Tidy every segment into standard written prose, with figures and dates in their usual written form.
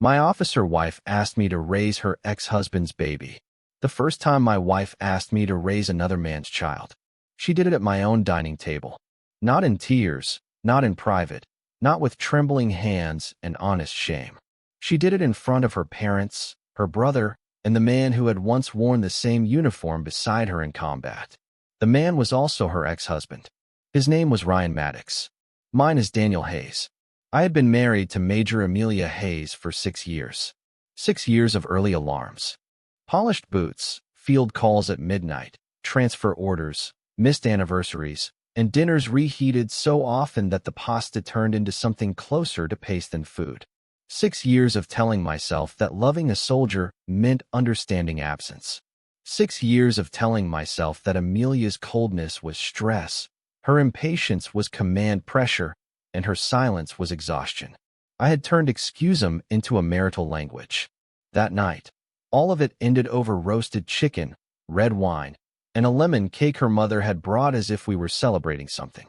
My officer wife asked me to raise her ex-husband's baby. The first time my wife asked me to raise another man's child. She did it at my own dining table. Not in tears, not in private, not with trembling hands and honest shame. She did it in front of her parents, her brother, and the man who had once worn the same uniform beside her in combat. The man was also her ex-husband. His name was Ryan Maddox. Mine is Daniel Hayes. I had been married to Major Amelia Hayes for 6 years. 6 years of early alarms. Polished boots, field calls at midnight, transfer orders, missed anniversaries, and dinners reheated so often that the pasta turned into something closer to paste than food. 6 years of telling myself that loving a soldier meant understanding absence. 6 years of telling myself that Amelia's coldness was stress, her impatience was command pressure, and her silence was exhaustion. I had turned excusem into a marital language. That night, all of it ended over roasted chicken, red wine, and a lemon cake her mother had brought as if we were celebrating something.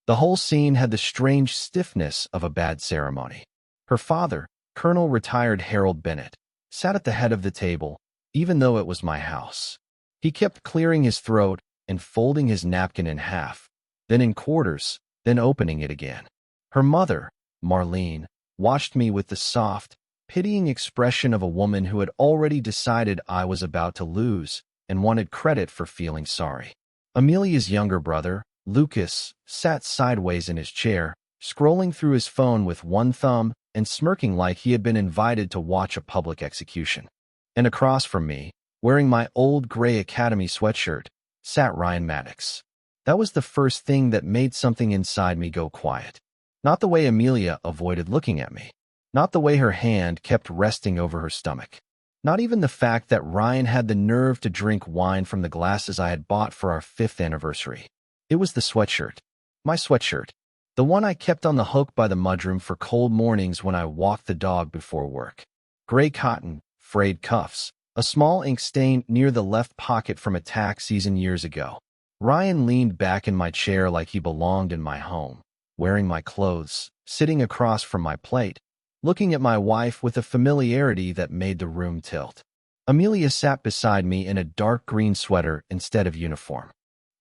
The whole scene had the strange stiffness of a bad ceremony. Her father, Colonel retired Harold Bennett, sat at the head of the table, even though it was my house. He kept clearing his throat and folding his napkin in half, then in quarters, then opening it again. Her mother, Marlene, watched me with the soft, pitying expression of a woman who had already decided I was about to lose and wanted credit for feeling sorry. Amelia's younger brother, Lucas, sat sideways in his chair, scrolling through his phone with one thumb and smirking like he had been invited to watch a public execution. And across from me, wearing my old gray academy sweatshirt, sat Ryan Maddox. That was the first thing that made something inside me go quiet. Not the way Amelia avoided looking at me. Not the way her hand kept resting over her stomach. Not even the fact that Ryan had the nerve to drink wine from the glasses I had bought for our 5th anniversary. It was the sweatshirt. My sweatshirt. The one I kept on the hook by the mudroom for cold mornings when I walked the dog before work. Gray cotton, frayed cuffs, a small ink stain near the left pocket from a tax season years ago. Ryan leaned back in my chair like he belonged in my home, wearing my clothes, sitting across from my plate, looking at my wife with a familiarity that made the room tilt. Amelia sat beside me in a dark green sweater instead of uniform.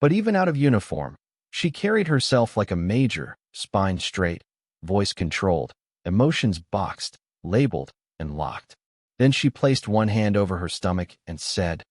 But even out of uniform, she carried herself like a major, spine straight, voice controlled, emotions boxed, labeled, and locked. Then she placed one hand over her stomach and said,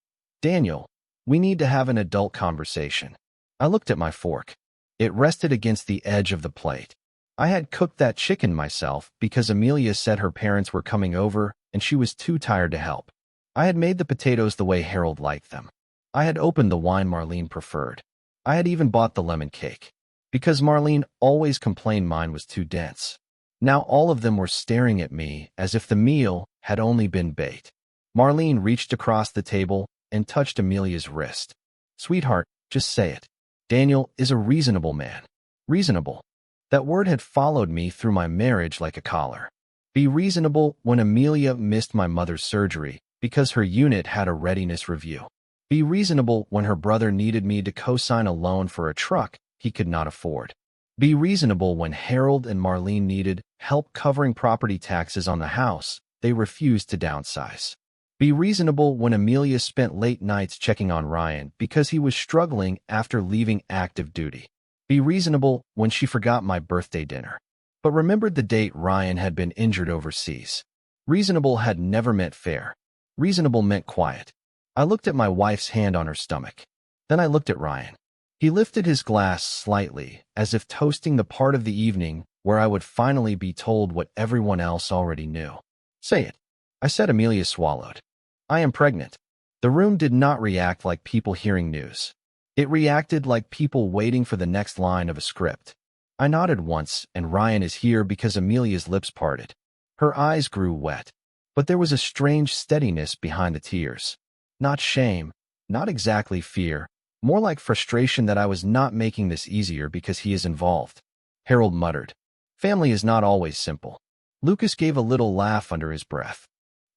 "Daniel, we need to have an adult conversation." I looked at my fork. It rested against the edge of the plate. I had cooked that chicken myself because Amelia said her parents were coming over and she was too tired to help. I had made the potatoes the way Harold liked them. I had opened the wine Marlene preferred. I had even bought the lemon cake, because Marlene always complained mine was too dense. Now all of them were staring at me as if the meal had only been bait. Marlene reached across the table and touched Amelia's wrist. "Sweetheart, just say it. Daniel is a reasonable man." Reasonable. That word had followed me through my marriage like a collar. Be reasonable when Amelia missed my mother's surgery because her unit had a readiness review. Be reasonable when her brother needed me to co-sign a loan for a truck he could not afford. Be reasonable when Harold and Marlene needed help covering property taxes on the house they refused to downsize. Be reasonable when Amelia spent late nights checking on Ryan because he was struggling after leaving active duty. Be reasonable when she forgot my birthday dinner, but remembered the date Ryan had been injured overseas. Reasonable had never meant fair. Reasonable meant quiet. I looked at my wife's hand on her stomach. Then I looked at Ryan. He lifted his glass slightly, as if toasting the part of the evening where I would finally be told what everyone else already knew. "Say it," I said. Amelia swallowed. "I am pregnant." The room did not react like people hearing news. It reacted like people waiting for the next line of a script. I nodded once, and Ryan is here because Amelia's lips parted. Her eyes grew wet, but there was a strange steadiness behind the tears. Not shame, not exactly fear, more like frustration that I was not making this easier because he is involved. Harold muttered, "Family is not always simple." Lucas gave a little laugh under his breath.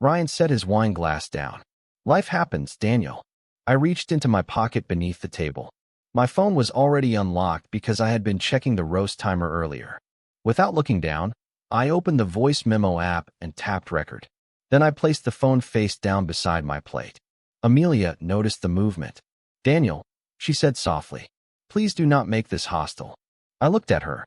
Ryan set his wine glass down. "Life happens, Daniel." I reached into my pocket beneath the table. My phone was already unlocked because I had been checking the roast timer earlier. Without looking down, I opened the voice memo app and tapped record. Then I placed the phone face down beside my plate. Amelia noticed the movement. "Daniel," she said softly, "please do not make this hostile." I looked at her.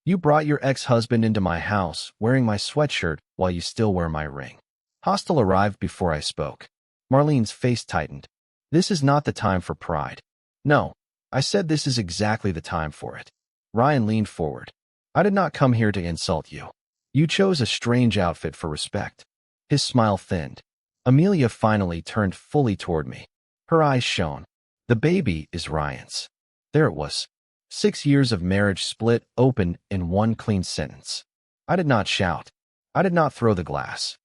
"You brought your ex-husband into my house wearing my sweatshirt while you still wear my ring." Hostile arrived before I spoke. Marlene's face tightened. "This is not the time for pride." "No," I said, "this is exactly the time for it." Ryan leaned forward. "I did not come here to insult you. You chose a strange outfit for respect." His smile thinned. Amelia finally turned fully toward me. Her eyes shone. "The baby is Ryan's." There it was. 6 years of marriage split open in one clean sentence. I did not shout. I did not throw the glass.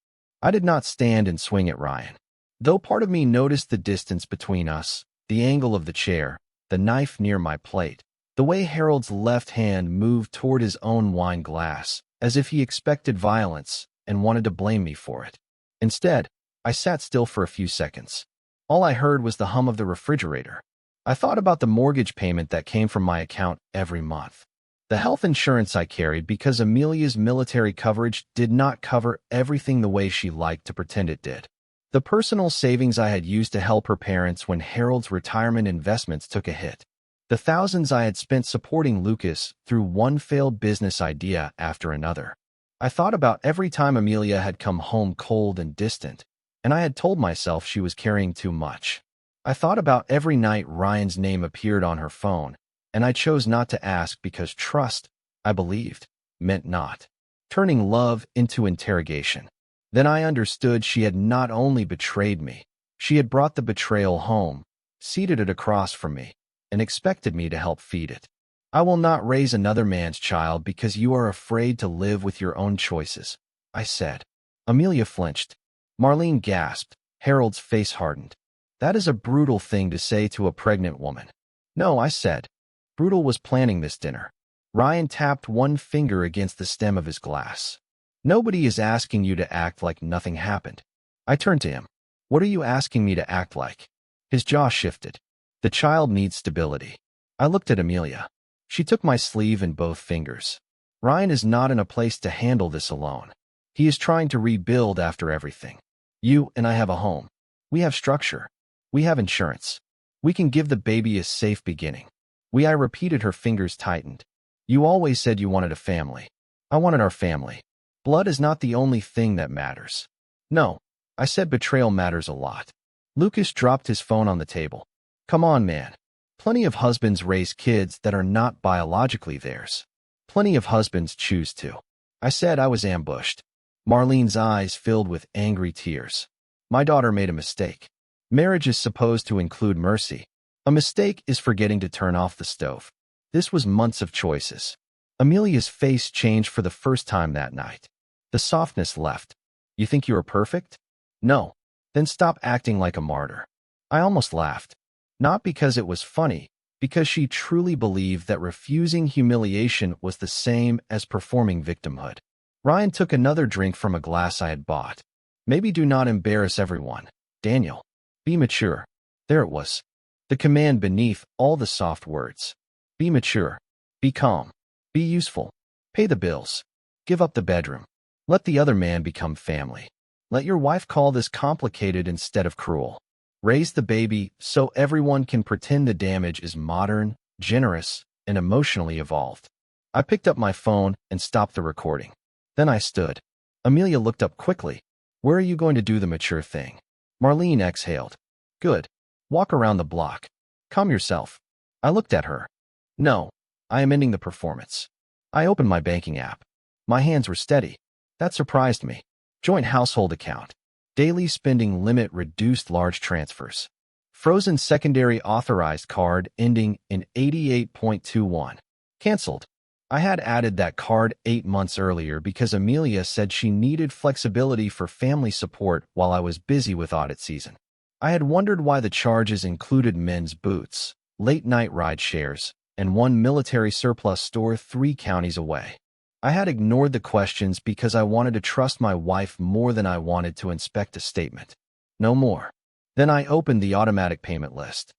I did not stand and swing at Ryan. Though part of me noticed the distance between us, the angle of the chair, the knife near my plate, the way Harold's left hand moved toward his own wine glass, as if he expected violence and wanted to blame me for it. Instead, I sat still for a few seconds. All I heard was the hum of the refrigerator. I thought about the mortgage payment that came from my account every month. The health insurance I carried because Amelia's military coverage did not cover everything the way she liked to pretend it did. The personal savings I had used to help her parents when Harold's retirement investments took a hit. The thousands I had spent supporting Lucas through one failed business idea after another. I thought about every time Amelia had come home cold and distant, and I had told myself she was carrying too much. I thought about every night Ryan's name appeared on her phone, and I chose not to ask because trust, I believed, meant not. Turning love into interrogation. Then I understood she had not only betrayed me, she had brought the betrayal home, seated it across from me, and expected me to help feed it. "I will not raise another man's child because you are afraid to live with your own choices," I said. Amelia flinched. Marlene gasped. Harold's face hardened. "That is a brutal thing to say to a pregnant woman." "No," I said. "Brutal was planning this dinner." Ryan tapped one finger against the stem of his glass. "Nobody is asking you to act like nothing happened." I turned to him. "What are you asking me to act like?" His jaw shifted. "The child needs stability." I looked at Amelia. She took my sleeve in both fingers. "Ryan is not in a place to handle this alone. He is trying to rebuild after everything. You and I have a home. We have structure. We have insurance. We can give the baby a safe beginning." I repeated. Her fingers tightened. "You always said you wanted a family. I wanted our family. Blood is not the only thing that matters." "No," I said, "betrayal matters a lot." Lucas dropped his phone on the table. "Come on, man. Plenty of husbands raise kids that are not biologically theirs. Plenty of husbands choose to." I said. I was ambushed. Marlene's eyes filled with angry tears. "My daughter made a mistake. Marriage is supposed to include mercy. A mistake is forgetting to turn off the stove." This was months of choices. Amelia's face changed for the first time that night. The softness left. "You think you are perfect?" "No." "Then stop acting like a martyr." I almost laughed. Not because it was funny, because she truly believed that refusing humiliation was the same as performing victimhood. Ryan took another drink from a glass I had bought. "Maybe do not embarrass everyone, Daniel. Be mature." There it was. The command beneath all the soft words. Be mature. Be calm. Be useful. Pay the bills. Give up the bedroom. Let the other man become family. Let your wife call this complicated instead of cruel. Raise the baby so everyone can pretend the damage is modern, generous, and emotionally evolved. I picked up my phone and stopped the recording. Then I stood. Amelia looked up quickly. "Where are you going to do the mature thing?" Marlene exhaled. "Good. Walk around the block. Calm yourself." I looked at her. "No, I am ending the performance." I opened my banking app. My hands were steady. That surprised me. Joint household account. Daily spending limit reduced, large transfers. Frozen secondary authorized card ending in 88.21. Canceled. I had added that card 8 months earlier because Amelia said she needed flexibility for family support while I was busy with audit season. I had wondered why the charges included men's boots, late-night ride shares, and one military surplus store 3 counties away. I had ignored the questions because I wanted to trust my wife more than I wanted to inspect a statement. No more. Then I opened the automatic payment list.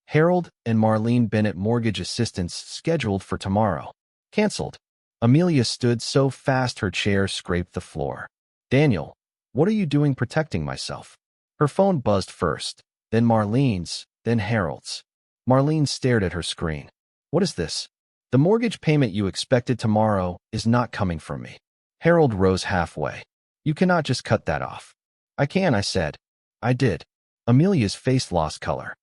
Harold and Marlene Bennett mortgage assistance scheduled for tomorrow. Canceled. Amelia stood so fast her chair scraped the floor. Daniel, what are you doing protecting myself? Her phone buzzed first, then Marlene's, then Harold's. Marlene stared at her screen. What is this? The mortgage payment you expected tomorrow is not coming from me. Harold rose halfway. You cannot just cut that off. I can, I said. I did. Amelia's face lost color.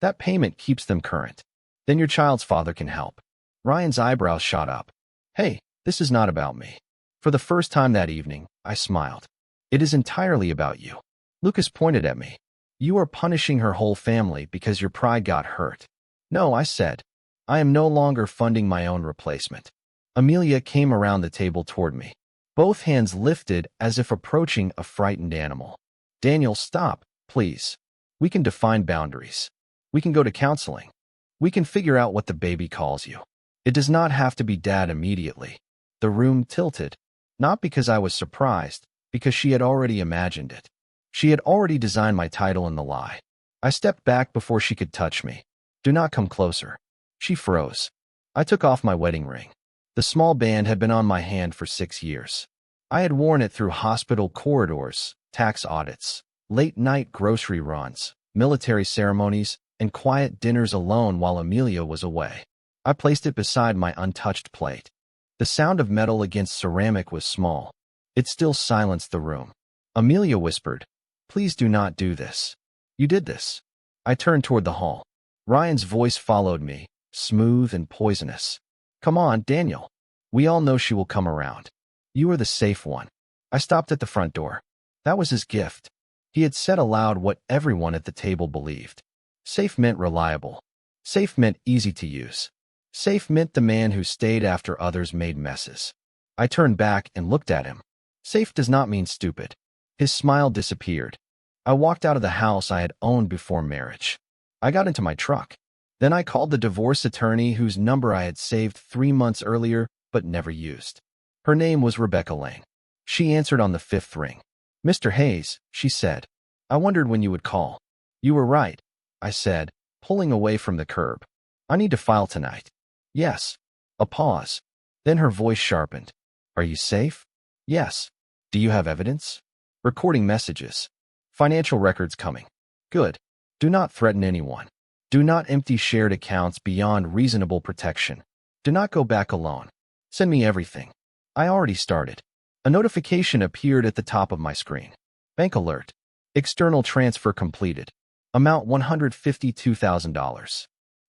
That payment keeps them current. Then your child's father can help. Ryan's eyebrows shot up. Hey, this is not about me. For the first time that evening, I smiled. It is entirely about you. Lucas pointed at me. You are punishing her whole family because your pride got hurt. No, I said. I am no longer funding my own replacement. Amelia came around the table toward me. Both hands lifted as if approaching a frightened animal. Daniel, stop, please. We can define boundaries. We can go to counseling. We can figure out what the baby calls you. It does not have to be Dad immediately. The room tilted. Not because I was surprised, because she had already imagined it. She had already designed my title in the lie. I stepped back before she could touch me. Do not come closer. She froze. I took off my wedding ring. The small band had been on my hand for 6 years. I had worn it through hospital corridors, tax audits, late-night grocery runs, military ceremonies, and quiet dinners alone while Amelia was away. I placed it beside my untouched plate. The sound of metal against ceramic was small. It still silenced the room. Amelia whispered, "Please do not do this. You did this." I turned toward the hall. Ryan's voice followed me, smooth and poisonous. "Come on, Daniel. We all know she will come around. You are the safe one." I stopped at the front door. That was his gift. He had said aloud what everyone at the table believed. Safe meant reliable. Safe meant easy to use. Safe meant the man who stayed after others made messes. I turned back and looked at him. Safe does not mean stupid. His smile disappeared. I walked out of the house I had owned before marriage. I got into my truck. Then I called the divorce attorney whose number I had saved 3 months earlier but never used. Her name was Rebecca Lane. She answered on the 5th ring. "Mr. Hayes," she said. "I wondered when you would call." "You were right," I said, pulling away from the curb. "I need to file tonight." "Yes." A pause. Then her voice sharpened. "Are you safe?" "Yes." "Do you have evidence?" "Recording messages. Financial records coming." "Good. Do not threaten anyone. Do not empty shared accounts beyond reasonable protection. Do not go back alone. Send me everything." I already started. A notification appeared at the top of my screen. Bank alert. External transfer completed. Amount $152,000.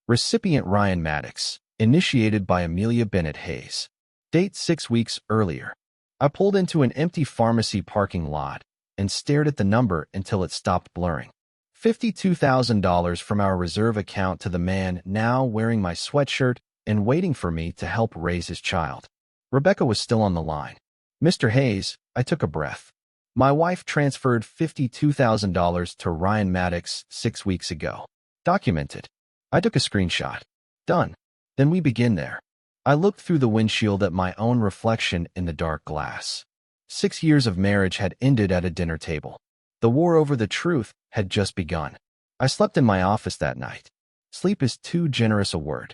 Recipient Ryan Maddox. Initiated by Amelia Bennett Hayes. Date 6 weeks earlier. I pulled into an empty pharmacy parking lot and stared at the number until it stopped blurring. $52,000 from our reserve account to the man now wearing my sweatshirt and waiting for me to help raise his child. Rebecca was still on the line. "Mr. Hayes," I took a breath. "My wife transferred $52,000 to Ryan Maddox 6 weeks ago. Documented." I took a screenshot. "Done." "Then we begin there." I looked through the windshield at my own reflection in the dark glass. 6 years of marriage had ended at a dinner table. The war over the truth had just begun. I slept in my office that night. Sleep is too generous a word.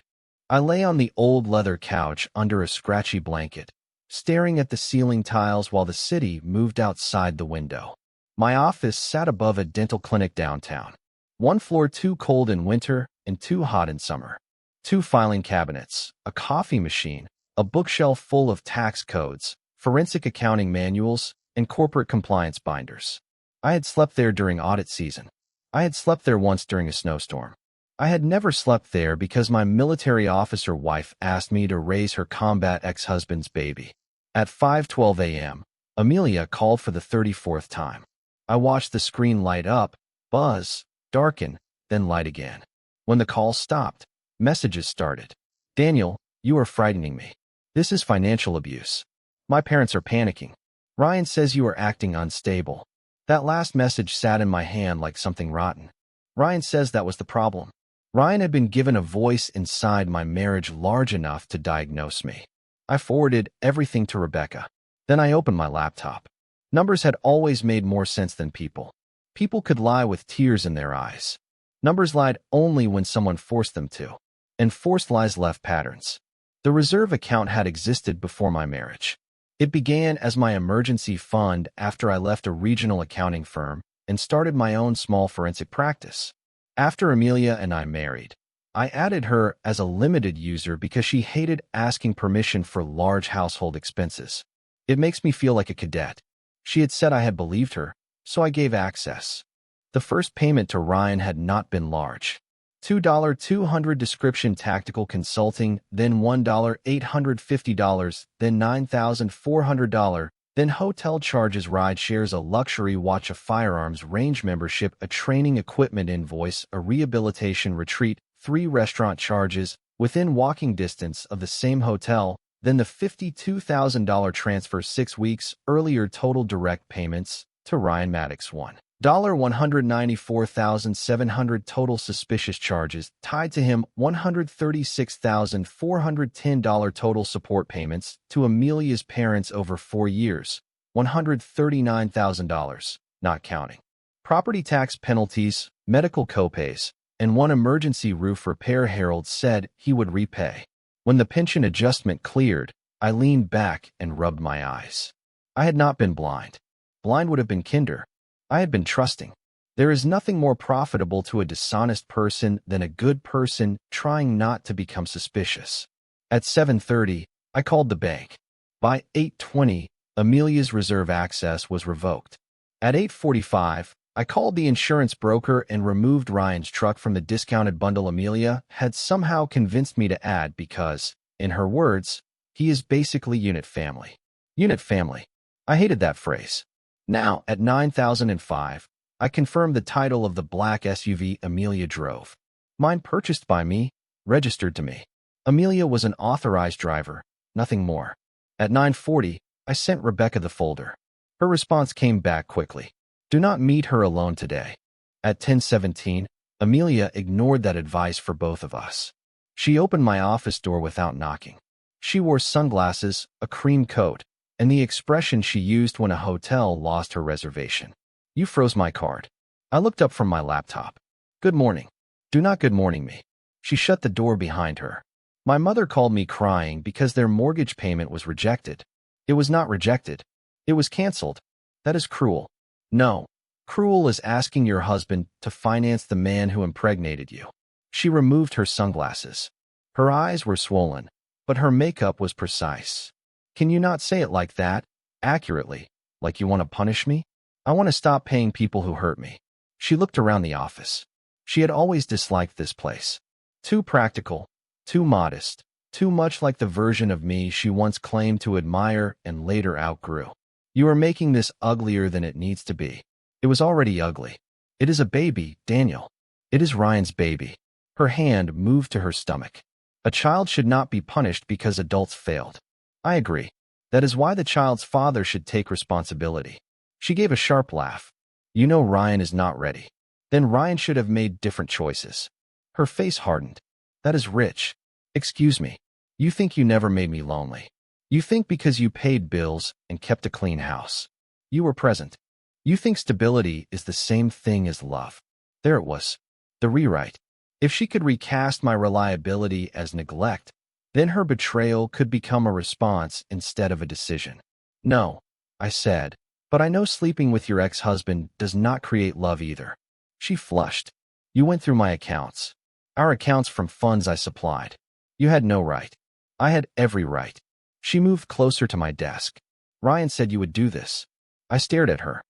I lay on the old leather couch under a scratchy blanket, staring at the ceiling tiles while the city moved outside the window. My office sat above a dental clinic downtown. One floor too cold in winter and too hot in summer. 2 filing cabinets, a coffee machine, a bookshelf full of tax codes, forensic accounting manuals, and corporate compliance binders. I had slept there during audit season. I had slept there once during a snowstorm. I had never slept there because my military officer wife asked me to raise her combat ex-husband's baby. At 5:12 a.m., Amelia called for the 34th time. I watched the screen light up, buzz, darken, then light again. When the call stopped, messages started. "Daniel, you are frightening me. This is financial abuse. My parents are panicking. Ryan says you are acting unstable." That last message sat in my hand like something rotten. Ryan says that was the problem. Ryan had been given a voice inside my marriage large enough to diagnose me. I forwarded everything to Rebecca. Then I opened my laptop. Numbers had always made more sense than people. People could lie with tears in their eyes. Numbers lied only when someone forced them to. And forced lies left patterns. The reserve account had existed before my marriage. It began as my emergency fund after I left a regional accounting firm and started my own small forensic practice. After Amelia and I married, I added her as a limited user because she hated asking permission for large household expenses. It makes me feel like a cadet. She had said I had believed her, so I gave access. The first payment to Ryan had not been large. $2,200 description tactical consulting, then $1,850, then $9,400, then hotel charges, ride shares, a luxury watch, a firearms range membership, a training equipment invoice, a rehabilitation retreat, 3 restaurant charges within walking distance of the same hotel, then the $52,000 transfer 6 weeks earlier, total direct payments to Ryan Maddox $194,700 total suspicious charges tied to him, $136,410 total support payments to Amelia's parents over 4 years, $139,000, not counting property tax penalties, medical copays, and 1 emergency roof repair. Harold said he would repay. When the pension adjustment cleared, I leaned back and rubbed my eyes. I had not been blind. Blind would have been kinder. I had been trusting. There is nothing more profitable to a dishonest person than a good person trying not to become suspicious. At 7:30, I called the bank. By 8:20, Amelia's reserve access was revoked. At 8:45, I called the insurance broker and removed Ryan's truck from the discounted bundle Amelia had somehow convinced me to add because, in her words, he is basically unit family. Unit family. I hated that phrase. Now, at 9,005, I confirmed the title of the black SUV Amelia drove. Mine purchased by me, registered to me. Amelia was an authorized driver, nothing more. At 9:40, I sent Rebecca the folder. Her response came back quickly. Do not meet her alone today. At 10:17, Amelia ignored that advice for both of us. She opened my office door without knocking. She wore sunglasses, a cream coat, and the expression she used when a hotel lost her reservation. You froze my card. I looked up from my laptop. Good morning. Do not good morning me. She shut the door behind her. My mother called me crying because their mortgage payment was rejected. It was not rejected. It was canceled. That is cruel. No. Cruel is asking your husband to finance the man who impregnated you. She removed her sunglasses. Her eyes were swollen, but her makeup was precise. Can you not say it like that, accurately, like you want to punish me? I want to stop paying people who hurt me. She looked around the office. She had always disliked this place. Too practical, too modest, too much like the version of me she once claimed to admire and later outgrew. You are making this uglier than it needs to be. It was already ugly. It is a baby, Daniel. It is Ryan's baby. Her hand moved to her stomach. A child should not be punished because adults failed. I agree. That is why the child's father should take responsibility. She gave a sharp laugh. You know Ryan is not ready. Then Ryan should have made different choices. Her face hardened. That is rich. Excuse me. You think you never made me lonely. You think because you paid bills and kept a clean house, you were present. You think stability is the same thing as love. There it was. The rewrite. If she could recast my reliability as neglect, then her betrayal could become a response instead of a decision. No, I said, but I know sleeping with your ex-husband does not create love either. She flushed. You went through my accounts. Our accounts from funds I supplied. You had no right. I had every right. She moved closer to my desk. Ryan said you would do this. I stared at her.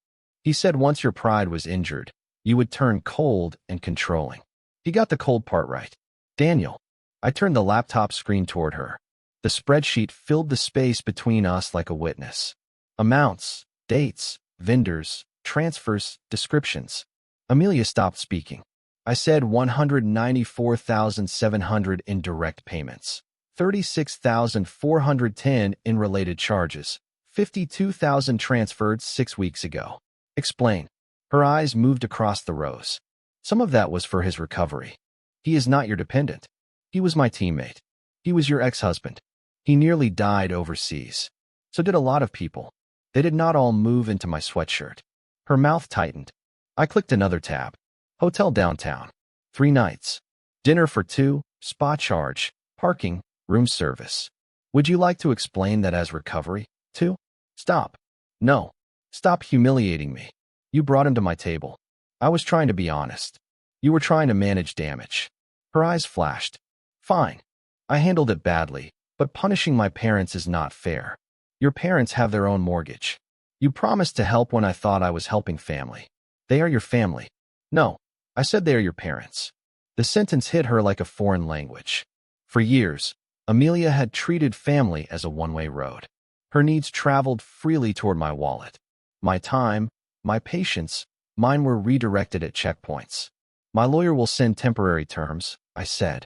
He said once your pride was injured, you would turn cold and controlling. He got the cold part right. Daniel. I turned the laptop screen toward her. The spreadsheet filled the space between us like a witness. Amounts, dates, vendors, transfers, descriptions. Amelia stopped speaking. I said $194,700 in direct payments, $36,410 in related charges, $52,000 transferred 6 weeks ago. Explain. Her eyes moved across the rows. Some of that was for his recovery. He is not your dependent. He was my teammate. He was your ex-husband. He nearly died overseas. So did a lot of people. They did not all move into my sweatshirt. Her mouth tightened. I clicked another tab. Hotel downtown. 3 nights. Dinner for 2, spa charge, parking, Room service. Would you like to explain that as recovery, too? Stop. No. Stop humiliating me. You brought him to my table. I was trying to be honest. You were trying to manage damage. Her eyes flashed. Fine. I handled it badly, but punishing my parents is not fair. Your parents have their own mortgage. You promised to help when I thought I was helping family. They are your family. No, I said they are your parents. The sentence hit her like a foreign language. For years, Amelia had treated family as a one-way road. Her needs traveled freely toward my wallet. My time, my patience, mine were redirected at checkpoints. My lawyer will send temporary terms, I said.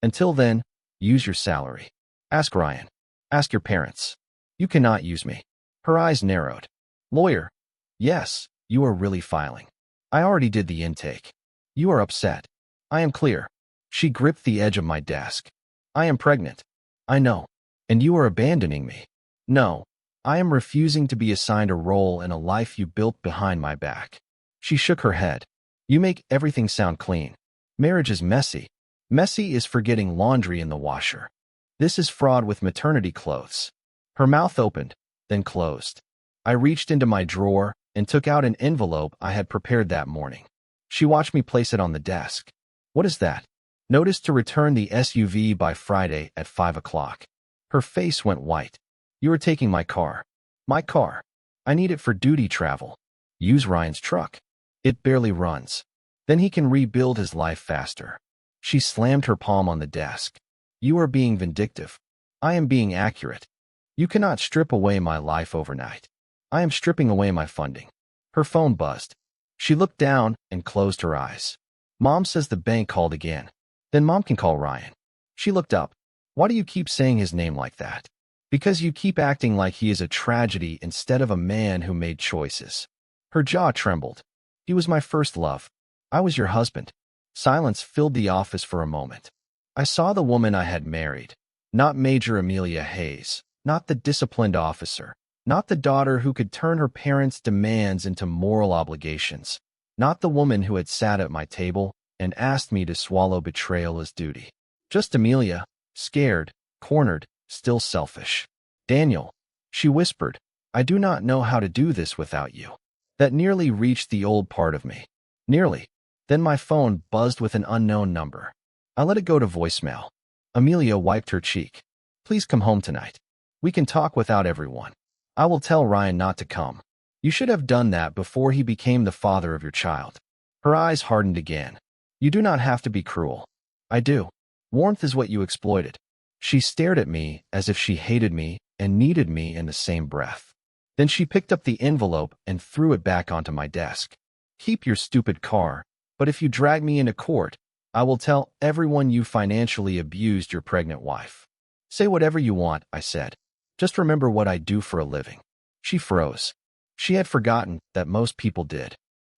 Until then, use your salary. Ask Ryan. Ask your parents. You cannot use me. Her eyes narrowed. Lawyer. Yes, you are really filing. I already did the intake. You are upset. I am clear. She gripped the edge of my desk. I am pregnant. I know. And you are abandoning me. No, I am refusing to be assigned a role in a life you built behind my back. She shook her head. You make everything sound clean. Marriage is messy. Messy is forgetting laundry in the washer. This is fraud with maternity clothes. Her mouth opened, then closed. I reached into my drawer and took out an envelope I had prepared that morning. She watched me place it on the desk. What is that? Notice to return the SUV by Friday at 5 o'clock. Her face went white. You are taking my car. My car. I need it for duty travel. Use Ryan's truck. It barely runs. Then he can rebuild his life faster. She slammed her palm on the desk. You are being vindictive. I am being accurate. You cannot strip away my life overnight. I am stripping away my funding. Her phone buzzed. She looked down and closed her eyes. Mom says the bank called again. Then Mom can call Ryan. She looked up. Why do you keep saying his name like that? Because you keep acting like he is a tragedy instead of a man who made choices. Her jaw trembled. He was my first love. I was your husband. Silence filled the office for a moment. I saw the woman I had married. Not Major Amelia Hayes. Not the disciplined officer. Not the daughter who could turn her parents' demands into moral obligations. Not the woman who had sat at my table and asked me to swallow betrayal as duty. Just Amelia, scared, cornered, still selfish. Daniel, she whispered, I do not know how to do this without you. That nearly reached the old part of me. Nearly. Then my phone buzzed with an unknown number. I let it go to voicemail. Amelia wiped her cheek. Please come home tonight. We can talk without everyone. I will tell Ryan not to come. You should have done that before he became the father of your child. Her eyes hardened again. You do not have to be cruel. I do. Warmth is what you exploited. She stared at me as if she hated me and needed me in the same breath. Then she picked up the envelope and threw it back onto my desk. Keep your stupid car, but if you drag me into court, I will tell everyone you financially abused your pregnant wife. Say whatever you want, I said. Just remember what I do for a living. She froze. She had forgotten that most people did.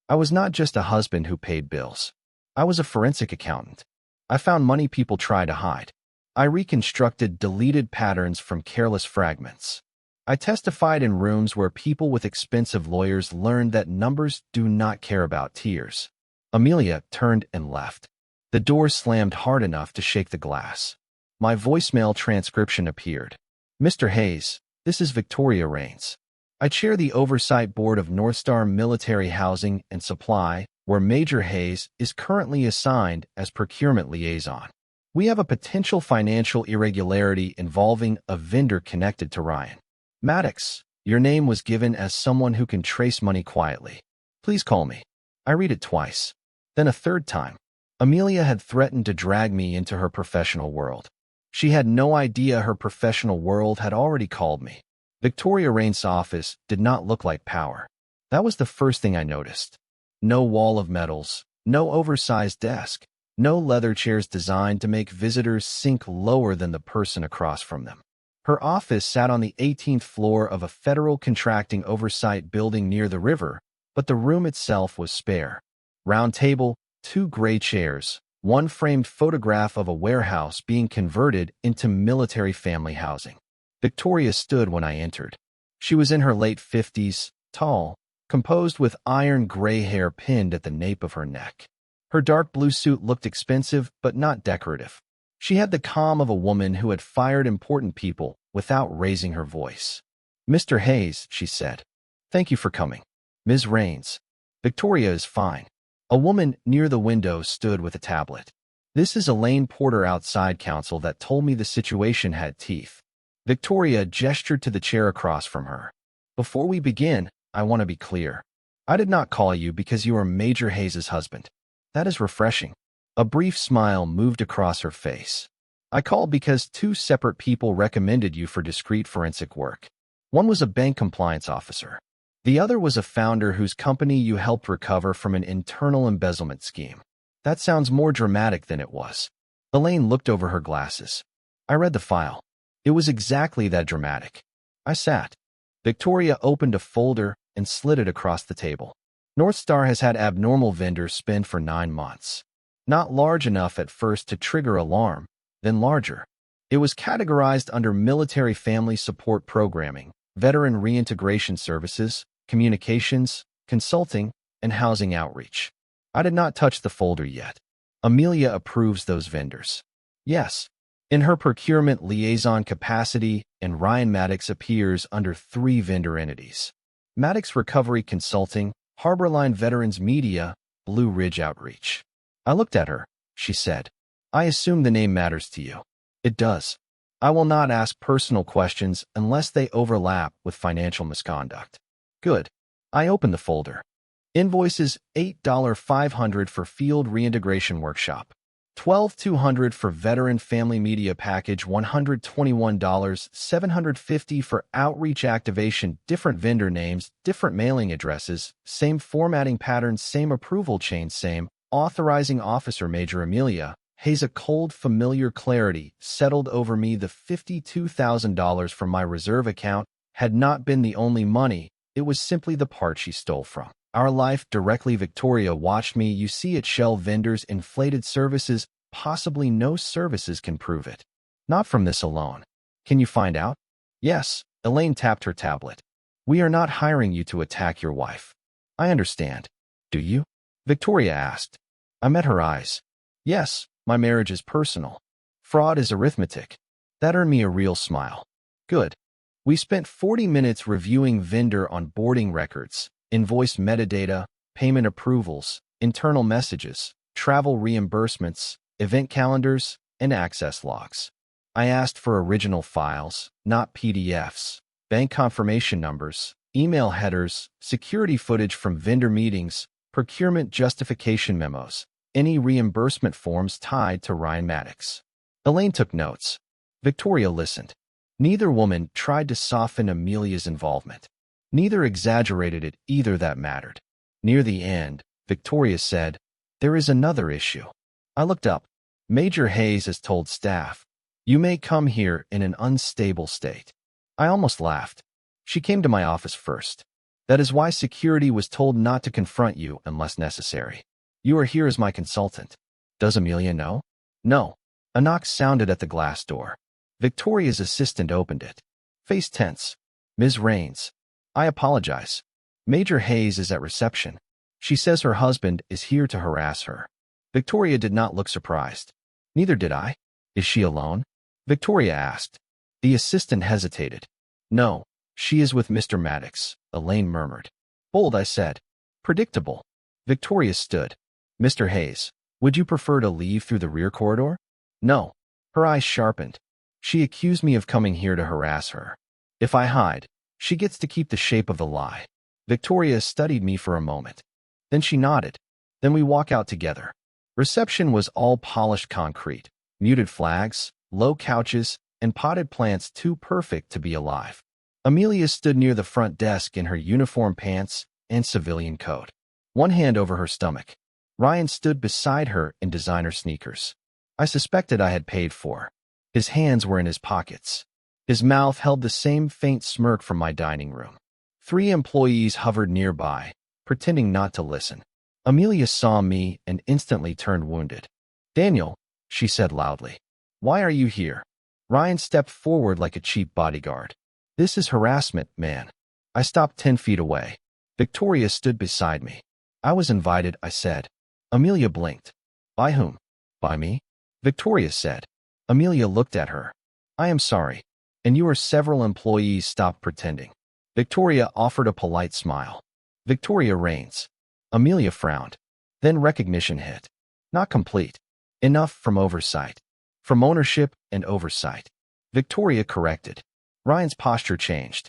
I was not just a husband who paid bills. I was a forensic accountant. I found money people try to hide. I reconstructed deleted patterns from careless fragments. I testified in rooms where people with expensive lawyers learned that numbers do not care about tears. Amelia turned and left. The door slammed hard enough to shake the glass. My voicemail transcription appeared. Mr. Hayes, this is Victoria Rains. I chair the Oversight Board of North Star Military Housing and Supply, where Major Hayes is currently assigned as procurement liaison. We have a potential financial irregularity involving a vendor connected to Ryan. Maddox, your name was given as someone who can trace money quietly. Please call me. I read it twice. Then a third time. Amelia had threatened to drag me into her professional world. She had no idea her professional world had already called me. Victoria Rains' office did not look like power. That was the first thing I noticed. No wall of medals, no oversized desk, no leather chairs designed to make visitors sink lower than the person across from them. Her office sat on the 18th floor of a federal contracting oversight building near the river, but the room itself was spare. Round table, 2 gray chairs, 1 framed photograph of a warehouse being converted into military family housing. Victoria stood when I entered. She was in her late 50s, tall, composed with iron gray hair pinned at the nape of her neck. Her dark blue suit looked expensive but not decorative. She had the calm of a woman who had fired important people without raising her voice. "Mr. Hayes," she said. "Thank you for coming." "Ms. Raines." "Victoria is fine." A woman near the window stood with a tablet. "This is Elaine Porter, outside counsel, that told me the situation had teeth." Victoria gestured to the chair across from her. "Before we begin, I want to be clear. I did not call you because you are Major Hayes' husband. That is refreshing." A brief smile moved across her face. "I called because two separate people recommended you for discreet forensic work. One was a bank compliance officer. The other was a founder whose company you helped recover from an internal embezzlement scheme." That sounds more dramatic than it was. Elaine looked over her glasses. "I read the file. It was exactly that dramatic." I sat. Victoria opened a folder and slid it across the table. "North Star has had abnormal vendor spend for 9 months. Not large enough at first to trigger alarm, then larger. It was categorized under military family support programming, veteran reintegration services, communications, consulting, and housing outreach." I did not touch the folder yet. "Amelia approves those vendors." "Yes." In her procurement liaison capacity, and Ryan Maddox appears under 3 vendor entities: Maddox Recovery Consulting, Harborline Veterans Media, Blue Ridge Outreach. I looked at her. She said, "I assume the name matters to you." "It does. I will not ask personal questions unless they overlap with financial misconduct." "Good." I opened the folder. Invoices: $8,500 for Field Reintegration Workshop, $12,200 for Veteran Family Media Package, $121,750 for Outreach Activation, different vendor names, different mailing addresses, same formatting patterns, same approval chain, same authorizing officer, Major Amelia Hayes. A cold, familiar clarity settled over me. The $52,000 from my reserve account had not been the only money. It was simply the part she stole from our life directly. Victoria watched me. "You see it, shell vendors, inflated services, possibly no services can prove it. Not from this alone. Can you find out?" "Yes." Elaine tapped her tablet. "We are not hiring you to attack your wife." "I understand." "Do you?" Victoria asked. I met her eyes. "Yes, my marriage is personal. Fraud is arithmetic." That earned me a real smile. "Good." We spent 40 minutes reviewing vendor onboarding records, invoice metadata, payment approvals, internal messages, travel reimbursements, event calendars, and access logs. I asked for original files, not PDFs, bank confirmation numbers, email headers, security footage from vendor meetings, procurement justification memos, any reimbursement forms tied to Ryan Maddox. Elaine took notes. Victoria listened. Neither woman tried to soften Amelia's involvement. Neither exaggerated it either. That mattered. Near the end, Victoria said, "There is another issue." I looked up. "Major Hayes has told staff, you may come here in an unstable state." I almost laughed. "She came to my office first. That is why security was told not to confront you unless necessary. You are here as my consultant. Does Amelia know?" "No." A knock sounded at the glass door. Victoria's assistant opened it. Face tense. "Ms. Raines." "I apologize. Major Hayes is at reception. She says her husband is here to harass her." Victoria did not look surprised. Neither did I. "Is she alone?" Victoria asked. The assistant hesitated. "No, she is with Mr. Maddox," Elaine murmured. "Bold," I said. "Predictable." Victoria stood. "Mr. Hayes, would you prefer to leave through the rear corridor?" "No." Her eyes sharpened. "She accused me of coming here to harass her. If I hide, she gets to keep the shape of the lie." Victoria studied me for a moment. Then she nodded. "Then we walk out together." Reception was all polished concrete, muted flags, low couches, and potted plants too perfect to be alive. Amelia stood near the front desk in her uniform pants and civilian coat, one hand over her stomach. Ryan stood beside her in designer sneakers. I suspected I had paid for. His hands were in his pockets. His mouth held the same faint smirk from my dining room. 3 employees hovered nearby, pretending not to listen. Amelia saw me and instantly turned wounded. "Daniel," she said loudly, "why are you here?" Ryan stepped forward like a cheap bodyguard. "This is harassment, man." I stopped 10 feet away. Victoria stood beside me. "I was invited," I said. Amelia blinked. "By whom?" "By me," Victoria said. Amelia looked at her. I am sorry. And you or several employees stopped pretending. Victoria offered a polite smile. Victoria reigns. Amelia frowned. Then recognition hit. Not complete. Enough from oversight. From ownership and oversight. Victoria corrected. Ryan's posture changed.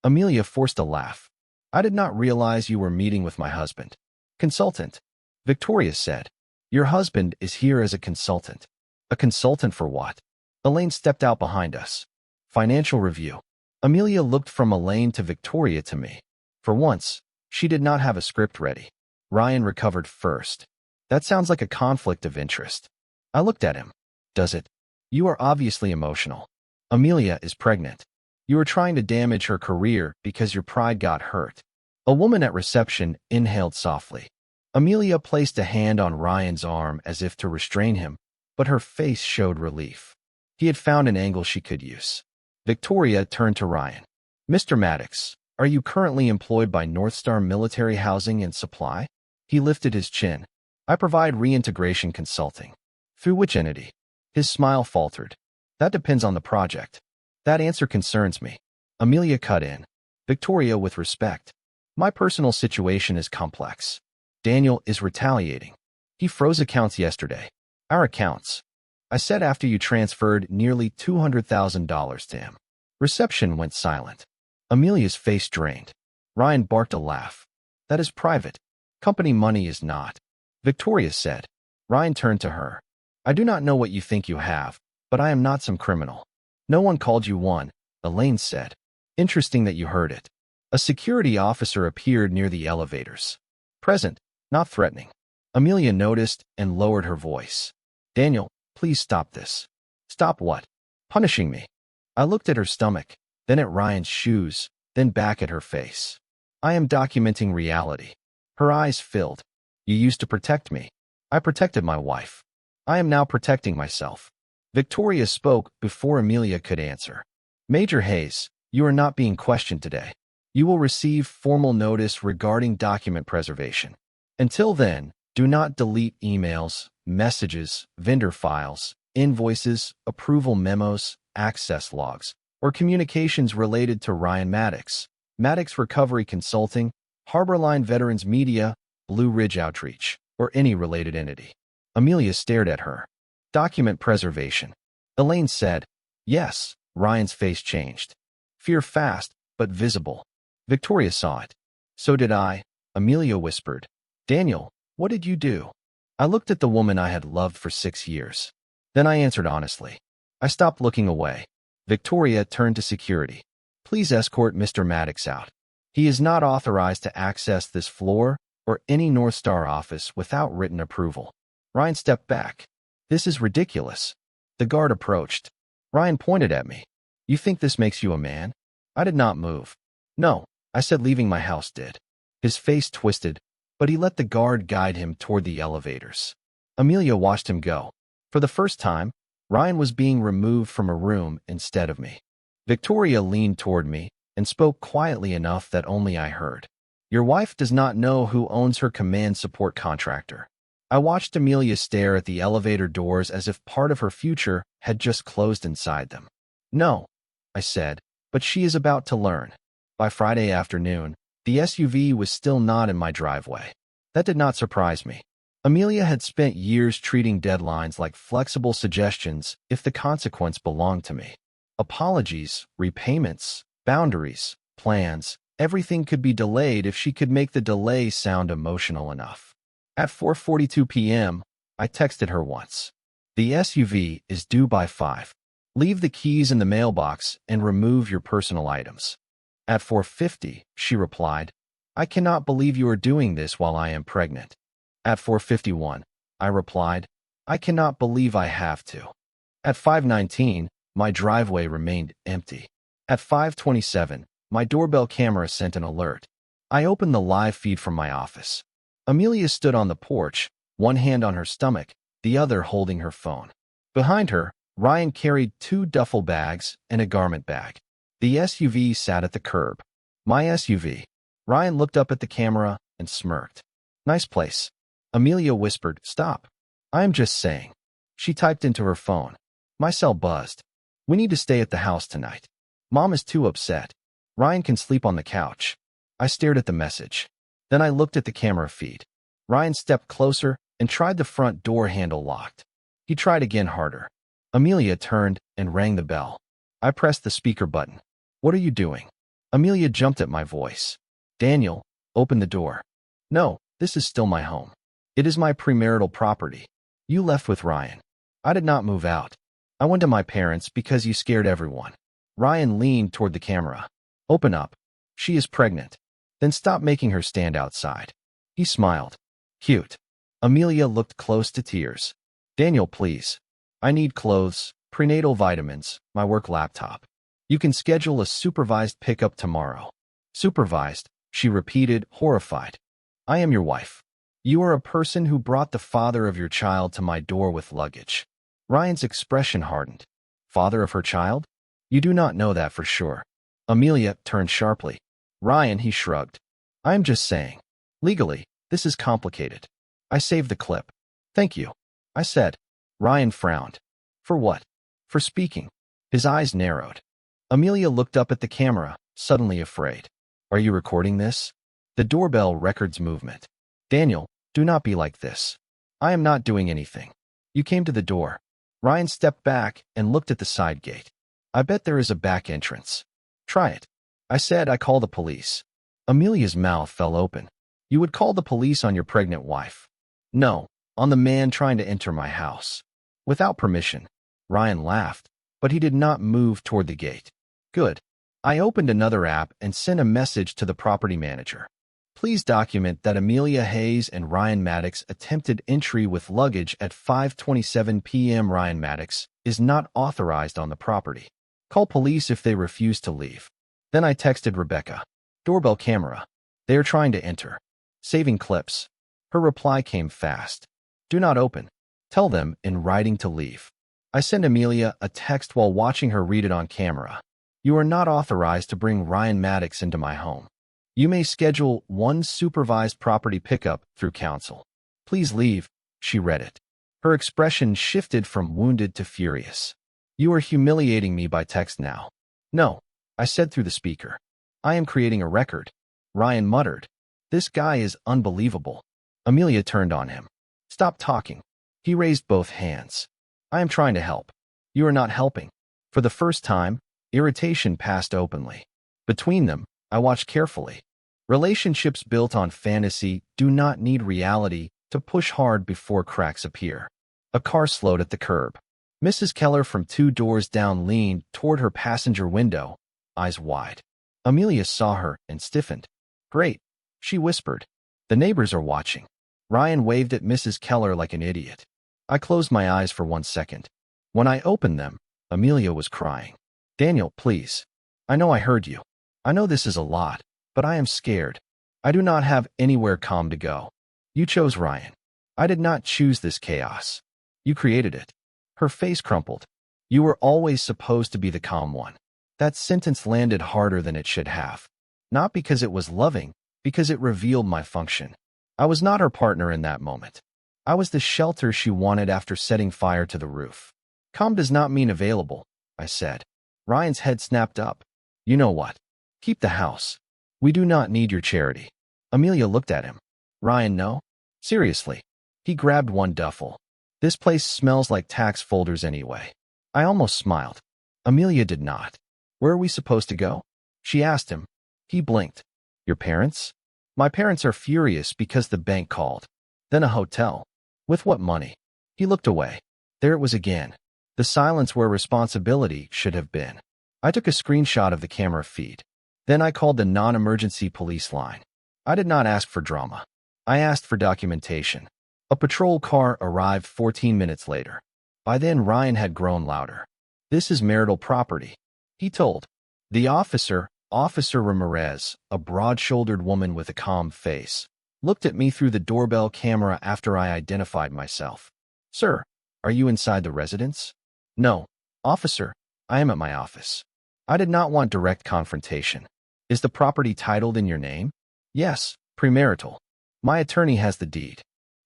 Amelia forced a laugh. I did not realize you were meeting with my husband. Consultant. Victoria said. Your husband is here as a consultant. A consultant for what? Elaine stepped out behind us. Financial review. Amelia looked from Elaine to Victoria to me. For once, she did not have a script ready. Ryan recovered first. That sounds like a conflict of interest. I looked at him. Does it? You are obviously emotional. Amelia is pregnant. You are trying to damage her career because your pride got hurt. A woman at reception inhaled softly. Amelia placed a hand on Ryan's arm as if to restrain him, but her face showed relief. He had found an angle she could use. Victoria turned to Ryan. Mr. Maddox, are you currently employed by Northstar Military Housing and Supply? He lifted his chin. I provide reintegration consulting. Through which entity? His smile faltered. That depends on the project. That answer concerns me. Amelia cut in. Victoria with respect. My personal situation is complex. Daniel is retaliating. He froze accounts yesterday. Our accounts. I said after you transferred nearly $200,000 to him. Reception went silent. Amelia's face drained. Ryan barked a laugh. That is private. Company money is not. Victoria said. Ryan turned to her. I do not know what you think you have, but I am not some criminal. No one called you one, Elaine said. Interesting that you heard it. A security officer appeared near the elevators. Present, not threatening. Amelia noticed and lowered her voice. Daniel, please stop this. Stop what? Punishing me. I looked at her stomach, then at Ryan's shoes, then back at her face. I am documenting reality. Her eyes filled. You used to protect me. I protected my wife. I am now protecting myself. Victoria spoke before Amelia could answer. Major Hayes, you are not being questioned today. You will receive formal notice regarding document preservation. Until then, do not delete emails, messages, vendor files, invoices, approval memos, access logs, or communications related to Ryan Maddox, Maddox Recovery Consulting, Harborline Veterans Media, Blue Ridge Outreach, or any related entity. Amelia stared at her. Document preservation. Elaine said, yes. Ryan's face changed. Fear fast, but visible. Victoria saw it. So did I, Amelia whispered. Daniel, what did you do? I looked at the woman I had loved for 6 years. Then I answered honestly. I stopped looking away. Victoria turned to security. Please escort Mr. Maddox out. He is not authorized to access this floor or any Northstar office without written approval. Ryan stepped back. This is ridiculous. The guard approached. Ryan pointed at me. You think this makes you a man? I did not move. No, I said leaving my house did. His face twisted, but he let the guard guide him toward the elevators. Amelia watched him go. For the first time, Ryan was being removed from a room instead of me. Victoria leaned toward me and spoke quietly enough that only I heard. Your wife does not know who owns her command support contractor. I watched Amelia stare at the elevator doors as if part of her future had just closed inside them. No, I said, but she is about to learn. By Friday afternoon, the SUV was still not in my driveway. That did not surprise me. Amelia had spent years treating deadlines like flexible suggestions if the consequence belonged to me. Apologies, repayments, boundaries, plans, everything could be delayed if she could make the delay sound emotional enough. At 4:42 p.m., I texted her once. The SUV is due by 5. Leave the keys in the mailbox and remove your personal items. At 4:50, she replied, I cannot believe you are doing this while I am pregnant. At 4:51, I replied, I cannot believe I have to. At 5:19, my driveway remained empty. At 5:27, my doorbell camera sent an alert. I opened the live feed from my office. Amelia stood on the porch, one hand on her stomach, the other holding her phone. Behind her, Ryan carried 2 duffel bags and a garment bag. The SUV sat at the curb. My SUV. Ryan looked up at the camera and smirked. Nice place. Amelia whispered, stop. I am just saying. She typed into her phone. My cell buzzed. We need to stay at the house tonight. Mom is too upset. Ryan can sleep on the couch. I stared at the message. Then I looked at the camera feed. Ryan stepped closer and tried the front door handle locked. He tried again harder. Amelia turned and rang the bell. I pressed the speaker button. What are you doing? Amelia jumped at my voice. Daniel, open the door. No, this is still my home. It is my premarital property. You left with Ryan. I did not move out. I went to my parents because you scared everyone. Ryan leaned toward the camera. Open up. She is pregnant. Then stop making her stand outside. He smiled. Cute. Amelia looked close to tears. Daniel, please. I need clothes, prenatal vitamins, my work laptop. You can schedule a supervised pickup tomorrow. Supervised, she repeated, horrified. I am your wife. You are a person who brought the father of your child to my door with luggage. Ryan's expression hardened. Father of her child? You do not know that for sure. Amelia turned sharply. Ryan, he shrugged. I am just saying. Legally, this is complicated. I saved the clip. Thank you, I said. Ryan frowned. For what? For speaking. His eyes narrowed. Amelia looked up at the camera, suddenly afraid. Are you recording this? The doorbell records movement. Daniel, do not be like this. I am not doing anything. You came to the door. Ryan stepped back and looked at the side gate. I bet there is a back entrance. Try it. I said. I call the police. Amelia's mouth fell open. You would call the police on your pregnant wife? No, on the man trying to enter my house. Without permission. Ryan laughed, but he did not move toward the gate. Good. I opened another app and sent a message to the property manager. Please document that Amelia Hayes and Ryan Maddox attempted entry with luggage at 5:27 p.m. Ryan Maddox is not authorized on the property. Call police if they refuse to leave. Then I texted Rebecca. Doorbell camera. They are trying to enter. Saving clips. Her reply came fast. Do not open. Tell them in writing to leave. I sent Amelia a text while watching her read it on camera. You are not authorized to bring Ryan Maddox into my home. You may schedule one supervised property pickup through counsel. Please leave, she read it. Her expression shifted from wounded to furious. You are humiliating me by text now. No, I said through the speaker. I am creating a record. Ryan muttered. This guy is unbelievable. Amelia turned on him. Stop talking. He raised both hands. I am trying to help. You are not helping. For the first time, irritation passed openly. Between them, I watched carefully. Relationships built on fantasy do not need reality to push hard before cracks appear. A car slowed at the curb. Mrs. Keller from 2 doors down leaned toward her passenger window, eyes wide. Amelia saw her and stiffened. Great, she whispered. The neighbors are watching. Ryan waved at Mrs. Keller like an idiot. I closed my eyes for 1 second. When I opened them, Amelia was crying. Daniel, please. I know I heard you. I know this is a lot, but I am scared. I do not have anywhere calm to go. You chose Ryan. I did not choose this chaos. You created it. Her face crumpled. You were always supposed to be the calm one. That sentence landed harder than it should have. Not because it was loving, because it revealed my function. I was not her partner in that moment. I was the shelter she wanted after setting fire to the roof. Calm does not mean available, I said. Ryan's head snapped up. You know what? Keep the house. We do not need your charity. Amelia looked at him. Ryan, no? Seriously. He grabbed one duffel. This place smells like tax folders anyway. I almost smiled. Amelia did not. Where are we supposed to go? She asked him. He blinked. Your parents? My parents are furious because the bank called. Then a hotel. With what money? He looked away. There it was again. The silence where responsibility should have been. I took a screenshot of the camera feed. Then I called the non-emergency police line. I did not ask for drama. I asked for documentation. A patrol car arrived 14 minutes later. By then, Ryan had grown louder. This is marital property, he told. The officer, Officer Ramirez, a broad-shouldered woman with a calm face, looked at me through the doorbell camera after I identified myself. Sir, are you inside the residence? No, officer, I am at my office. I did not want direct confrontation. Is the property titled in your name? Yes, premarital. My attorney has the deed.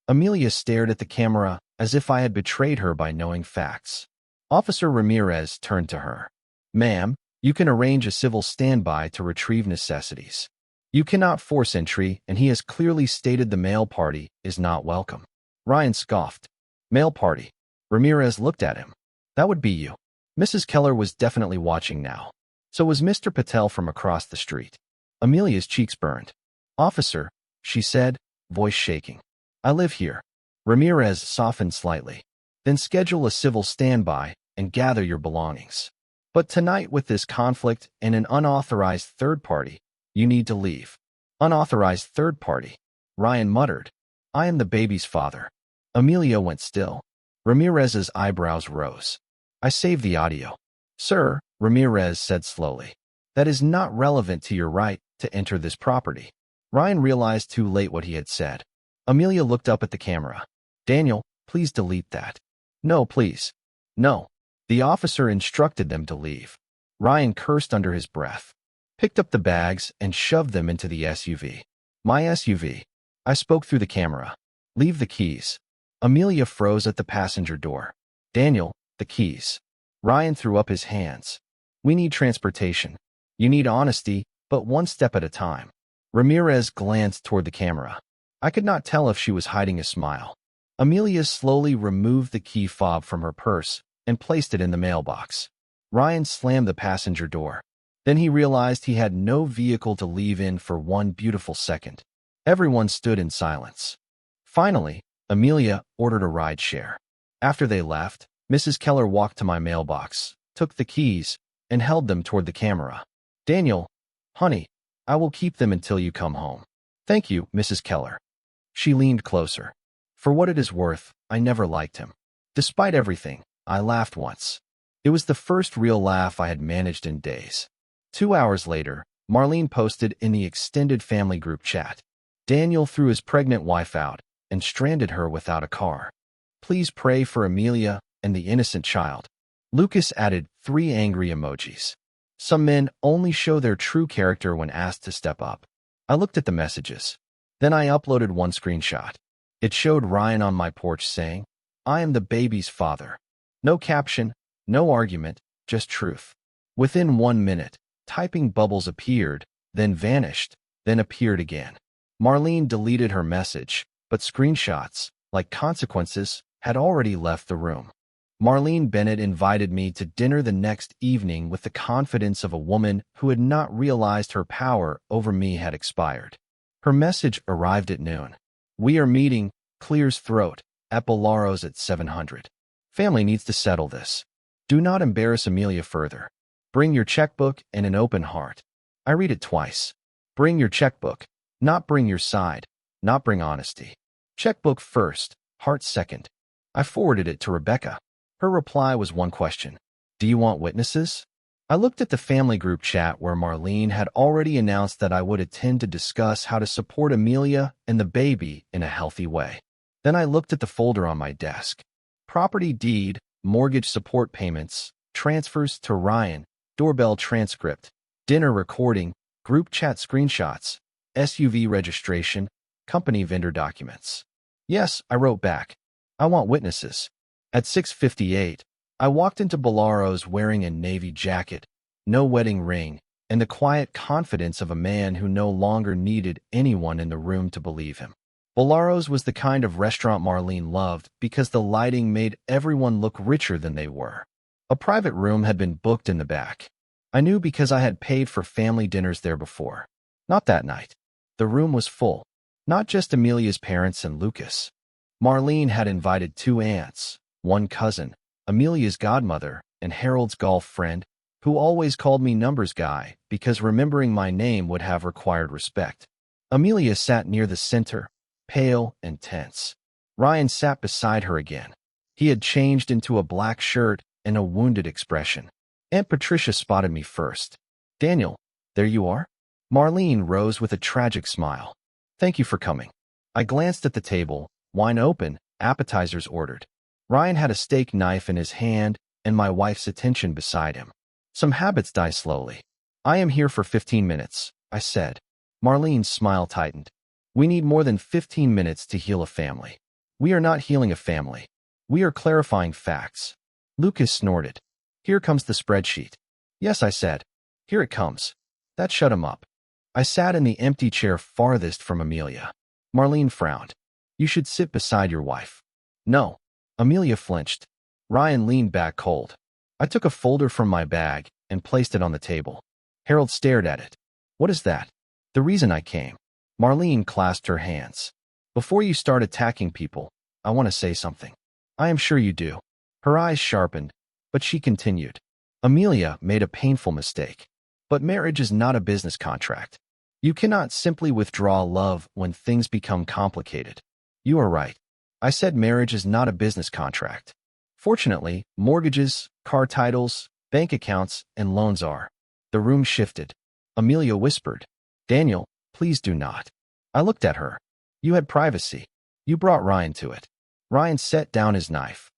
Amelia stared at the camera as if I had betrayed her by knowing facts. Officer Ramirez turned to her. Ma'am, you can arrange a civil standby to retrieve necessities. You cannot force entry, and he has clearly stated the male party is not welcome. Ryan scoffed. Male party. Ramirez looked at him. That would be you. Mrs. Keller was definitely watching now. So was Mr. Patel from across the street. Amelia's cheeks burned. Officer, she said, voice shaking. I live here. Ramirez softened slightly. Then schedule a civil standby and gather your belongings. But tonight, with this conflict and an unauthorized third party, you need to leave. Unauthorized third party. Ryan muttered. I am the baby's father. Amelia went still. Ramirez's eyebrows rose. I saved the audio. Sir, Ramirez said slowly, that is not relevant to your right to enter this property. Ryan realized too late what he had said. Amelia looked up at the camera. Daniel, please delete that. No, please. No. The officer instructed them to leave. Ryan cursed under his breath, picked up the bags and shoved them into the SUV. My SUV. I spoke through the camera. Leave the keys. Amelia froze at the passenger door. Daniel, the keys. Ryan threw up his hands. We need transportation. You need honesty, but one step at a time. Ramirez glanced toward the camera. I could not tell if she was hiding a smile. Amelia slowly removed the key fob from her purse and placed it in the mailbox. Ryan slammed the passenger door. Then he realized he had no vehicle to leave in for one beautiful second. Everyone stood in silence. Finally, Amelia ordered a ride share. After they left, Mrs. Keller walked to my mailbox, took the keys, and held them toward the camera. Daniel, honey, I will keep them until you come home. Thank you, Mrs. Keller. She leaned closer. For what it is worth, I never liked him. Despite everything, I laughed once. It was the first real laugh I had managed in days. 2 hours later, Marlene posted in the extended family group chat. Daniel threw his pregnant wife out and stranded her without a car. Please pray for Amelia and the innocent child. Lucas added 3 angry emojis. Some men only show their true character when asked to step up. I looked at the messages. Then I uploaded one screenshot. It showed Ryan on my porch saying, I am the baby's father. No caption, no argument, just truth. Within 1 minute, typing bubbles appeared, then vanished, then appeared again. Marlene deleted her message, but screenshots, like consequences, had already left the room. Marlene Bennett invited me to dinner the next evening with the confidence of a woman who had not realized her power over me had expired. Her message arrived at noon. We are meeting, clears throat, at Bolaro's at 700. Family needs to settle this. Do not embarrass Amelia further. Bring your checkbook and an open heart. I read it twice. Bring your checkbook, not bring your side, not bring honesty. Checkbook first, heart second. I forwarded it to Rebecca. Her reply was one question. Do you want witnesses? I looked at the family group chat where Marlene had already announced that I would attend to discuss how to support Amelia and the baby in a healthy way. Then I looked at the folder on my desk. Property deed, mortgage support payments, transfers to Ryan, doorbell transcript, dinner recording, group chat screenshots, SUV registration, company vendor documents. Yes, I wrote back. I want witnesses. At 6:58, I walked into Bolaro's wearing a navy jacket, no wedding ring, and the quiet confidence of a man who no longer needed anyone in the room to believe him. Bolaro's was the kind of restaurant Marlene loved because the lighting made everyone look richer than they were. A private room had been booked in the back. I knew because I had paid for family dinners there before. Not that night. The room was full. Not just Amelia's parents and Lucas. Marlene had invited 2 aunts, 1 cousin, Amelia's godmother, and Harold's golf friend, who always called me numbers guy because remembering my name would have required respect. Amelia sat near the center, pale and tense. Ryan sat beside her again. He had changed into a black shirt and a wounded expression. Aunt Patricia spotted me first. Daniel, there you are? Marlene rose with a tragic smile. Thank you for coming. I glanced at the table, wine open, appetizers ordered. Ryan had a steak knife in his hand and my wife's attention beside him. Some habits die slowly. I am here for 15 minutes, I said. Marlene's smile tightened. We need more than 15 minutes to heal a family. We are not healing a family. We are clarifying facts. Lucas snorted. Here comes the spreadsheet. Yes, I said. Here it comes. That shut him up. I sat in the empty chair farthest from Amelia. Marlene frowned. You should sit beside your wife. No. Amelia flinched. Ryan leaned back cold. I took a folder from my bag and placed it on the table. Harold stared at it. What is that? The reason I came. Marlene clasped her hands. Before you start attacking people, I want to say something. I am sure you do. Her eyes sharpened, but she continued. Amelia made a painful mistake. But marriage is not a business contract. You cannot simply withdraw love when things become complicated. You are right. I said marriage is not a business contract. Fortunately, mortgages, car titles, bank accounts, and loans are. The room shifted. Amelia whispered, Daniel, please do not. I looked at her. You had privacy. You brought Ryan to it. Ryan set down his knife.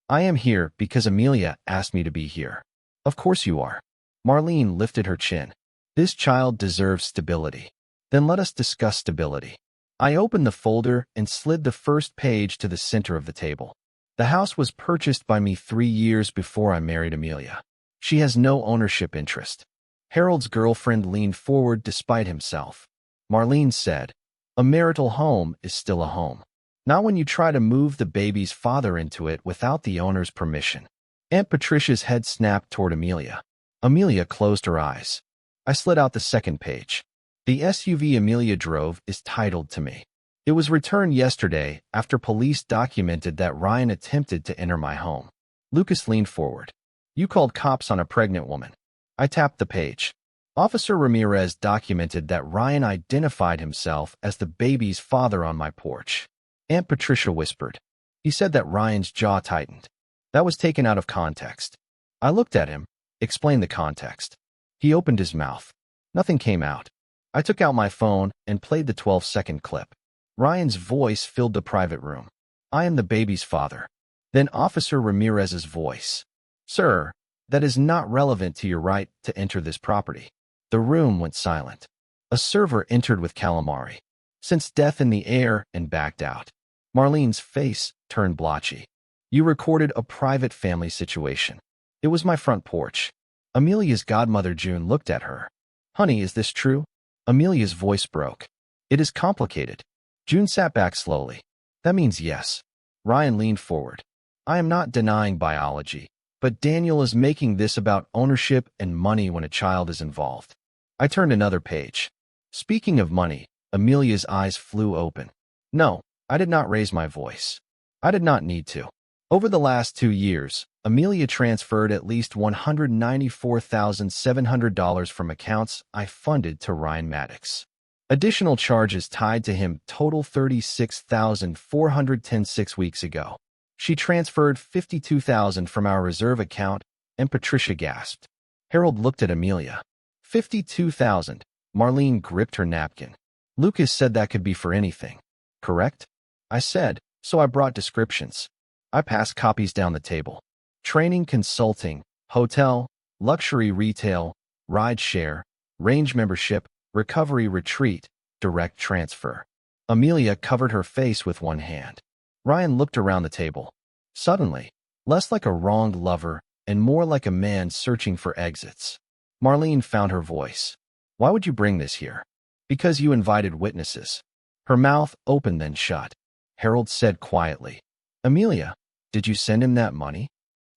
I am here because Amelia asked me to be here. Of course you are. Marlene lifted her chin. This child deserves stability. Then let us discuss stability. I opened the folder and slid the first page to the center of the table. The house was purchased by me 3 years before I married Amelia. She has no ownership interest. Harold's girlfriend leaned forward despite himself. Marlene said, a marital home is still a home. Not when you try to move the baby's father into it without the owner's permission. Aunt Patricia's head snapped toward Amelia. Amelia closed her eyes. I slid out the second page. The SUV Amelia drove is titled to me. It was returned yesterday after police documented that Ryan attempted to enter my home. Lucas leaned forward. You called cops on a pregnant woman. I tapped the page. Officer Ramirez documented that Ryan identified himself as the baby's father on my porch. Aunt Patricia whispered. He said that Ryan's jaw tightened. That was taken out of context. I looked at him, explained the context. He opened his mouth. Nothing came out. I took out my phone and played the 12-second clip. Ryan's voice filled the private room. I am the baby's father. Then Officer Ramirez's voice. Sir, that is not relevant to your right to enter this property. The room went silent. A server entered with calamari. Sensed death in the air and backed out. Marlene's face turned blotchy. You recorded a private family situation. It was my front porch. Amelia's godmother June looked at her. Honey, is this true? Amelia's voice broke. It is complicated. June sat back slowly. That means yes. Ryan leaned forward. I am not denying biology, but Daniel is making this about ownership and money when a child is involved. I turned another page. Speaking of money, Amelia's eyes flew open. No, I did not raise my voice. I did not need to. Over the last 2 years, Amelia transferred at least $194,700 from accounts I funded to Ryan Maddox. Additional charges tied to him total $36,410 6 weeks ago. She transferred $52,000 from our reserve account, and Patricia gasped. Harold looked at Amelia. $52,000. Marlene gripped her napkin. Lucas said that could be for anything. Correct? I said, so I brought descriptions. I passed copies down the table. Training, consulting, hotel, luxury retail, ride share, range membership, recovery retreat, direct transfer. Amelia covered her face with one hand. Ryan looked around the table. Suddenly, less like a wronged lover and more like a man searching for exits. Marlene found her voice. Why would you bring this here? Because you invited witnesses. Her mouth opened then shut. Harold said quietly, Amelia, did you send him that money?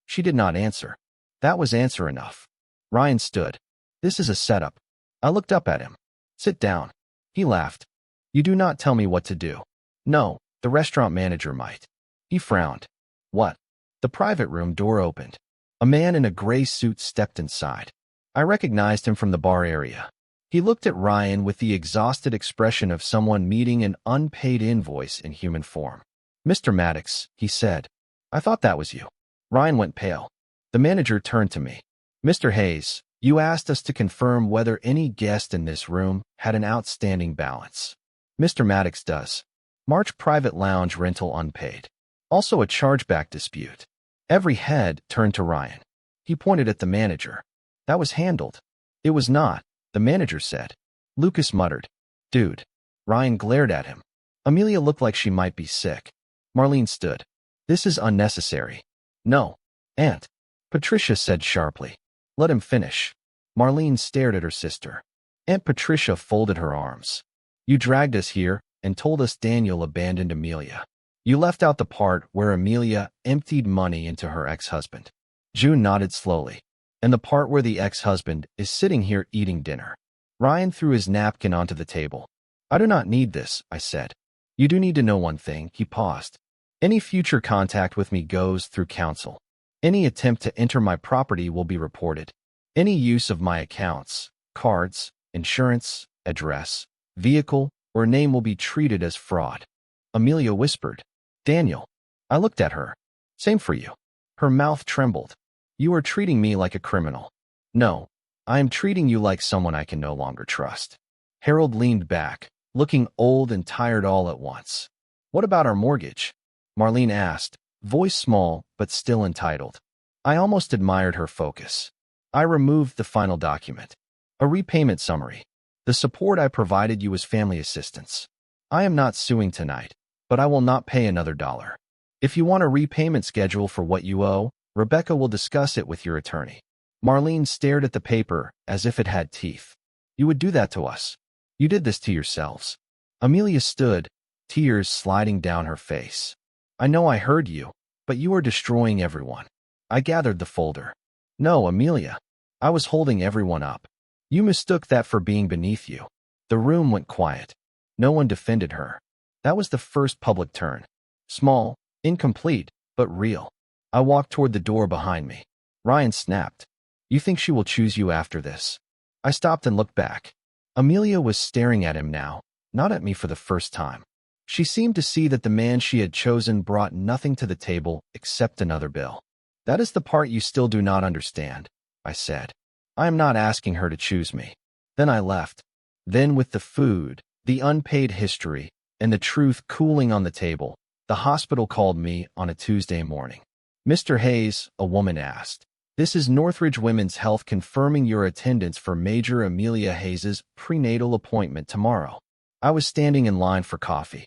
She did not answer. That was answer enough. Ryan stood. This is a setup. I looked up at him. Sit down. He laughed. You do not tell me what to do. No, the restaurant manager might. He frowned. What? The private room door opened. A man in a gray suit stepped inside. I recognized him from the bar area. He looked at Ryan with the exhausted expression of someone meeting an unpaid invoice in human form. Mr. Maddox, he said. I thought that was you. Ryan went pale. The manager turned to me. Mr. Hayes, you asked us to confirm whether any guest in this room had an outstanding balance. Mr. Maddox does. March private lounge rental unpaid. Also a chargeback dispute. Every head turned to Ryan. He pointed at the manager. That was handled. It was not, the manager said. Lucas muttered. Dude. Ryan glared at him. Amelia looked like she might be sick. Marlene stood. This is unnecessary. No. Aunt. Patricia said sharply. Let him finish. Marlene stared at her sister. Aunt Patricia folded her arms. You dragged us here and told us Daniel abandoned Amelia. You left out the part where Amelia emptied money into her ex-husband. June nodded slowly. And the part where the ex-husband is sitting here eating dinner. Ryan threw his napkin onto the table. I do not need this, I said. You do need to know one thing, he paused. Any future contact with me goes through counsel. Any attempt to enter my property will be reported. Any use of my accounts, cards, insurance, address, vehicle, or name will be treated as fraud. Amelia whispered. Daniel. I looked at her. Same for you. Her mouth trembled. You are treating me like a criminal. No, I am treating you like someone I can no longer trust. Harold leaned back, looking old and tired all at once. What about our mortgage? Marlene asked, voice small but still entitled. I almost admired her focus. I removed the final document. A repayment summary. The support I provided you was family assistance. I am not suing tonight, but I will not pay another dollar. If you want a repayment schedule for what you owe, Rebecca will discuss it with your attorney. Marlene stared at the paper as if it had teeth. You would do that to us. You did this to yourselves. Amelia stood, tears sliding down her face. I know I heard you, but you are destroying everyone. I gathered the folder. No, Amelia. I was holding everyone up. You mistook that for being beneath you. The room went quiet. No one defended her. That was the first public turn. Small, incomplete, but real. I walked toward the door behind me. Ryan snapped. You think she will choose you after this? I stopped and looked back. Amelia was staring at him now, not at me for the first time. She seemed to see that the man she had chosen brought nothing to the table except another bill. That is the part you still do not understand, I said. I am not asking her to choose me. Then I left. Then with the food, the unpaid history, and the truth cooling on the table, the hospital called me on a Tuesday morning. Mr. Hayes, a woman asked. This is Northridge Women's Health confirming your attendance for Major Amelia Hayes's prenatal appointment tomorrow. I was standing in line for coffee.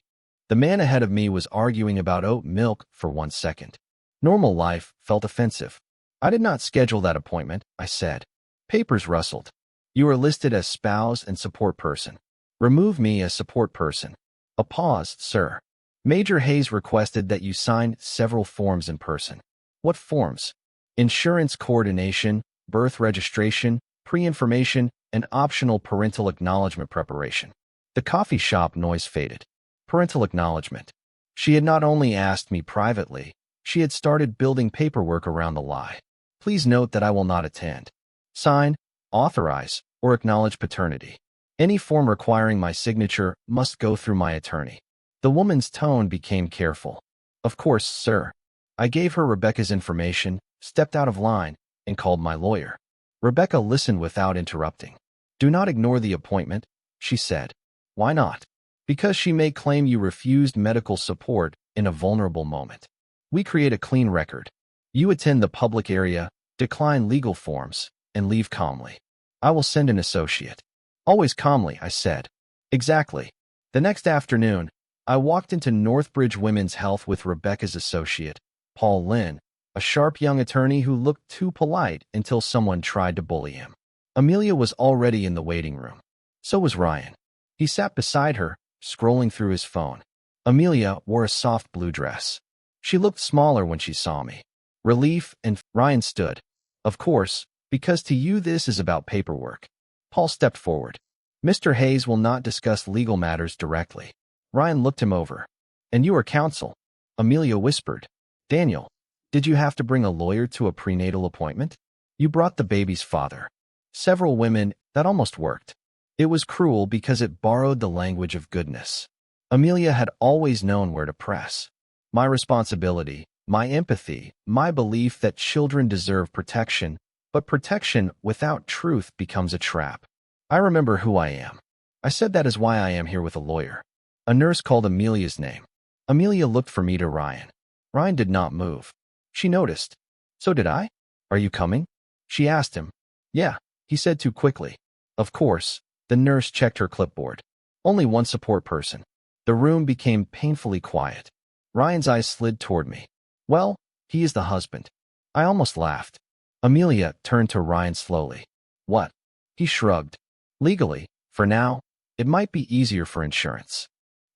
The man ahead of me was arguing about oat milk for 1 second. Normal life felt offensive. I did not schedule that appointment, I said. Papers rustled. You are listed as spouse and support person. Remove me as support person. A pause, sir. Major Hayes requested that you sign several forms in person. What forms? Insurance coordination, birth registration, pre-information, and optional parental acknowledgement preparation. The coffee shop noise faded. Parental acknowledgement. She had not only asked me privately, she had started building paperwork around the lie. Please note that I will not attend. Sign, authorize, or acknowledge paternity. Any form requiring my signature must go through my attorney. The woman's tone became careful. Of course, sir. I gave her Rebecca's information, stepped out of line, and called my lawyer. Rebecca listened without interrupting. Do not ignore the appointment, she said. Why not? Because she may claim you refused medical support in a vulnerable moment. We create a clean record. You attend the public area, decline legal forms, and leave calmly. I will send an associate. Always calmly, I said. Exactly. The next afternoon, I walked into Northbridge Women's Health with Rebecca's associate, Paul Lynn, a sharp young attorney who looked too polite until someone tried to bully him. Amelia was already in the waiting room. So was Ryan. He sat beside her, scrolling through his phone. Amelia wore a soft blue dress. She looked smaller when she saw me. Relief and Ryan stood. Of course, because to you this is about paperwork. Paul stepped forward. Mr. Hayes will not discuss legal matters directly. Ryan looked him over. And you are counsel. Amelia whispered. Daniel, did you have to bring a lawyer to a prenatal appointment? You brought the baby's father. Several women, that almost worked. It was cruel because it borrowed the language of goodness. Amelia had always known where to press. My responsibility, my empathy, my belief that children deserve protection, but protection without truth becomes a trap. I remember who I am. I said that is why I am here with a lawyer. A nurse called Amelia's name. Amelia looked from me to Ryan. Ryan did not move. She noticed. So did I? Are you coming? She asked him. Yeah, he said too quickly. Of course, the nurse checked her clipboard. Only one support person. The room became painfully quiet. Ryan's eyes slid toward me. Well, he is the husband. I almost laughed. Amelia turned to Ryan slowly. What? He shrugged. Legally, for now, it might be easier for insurance.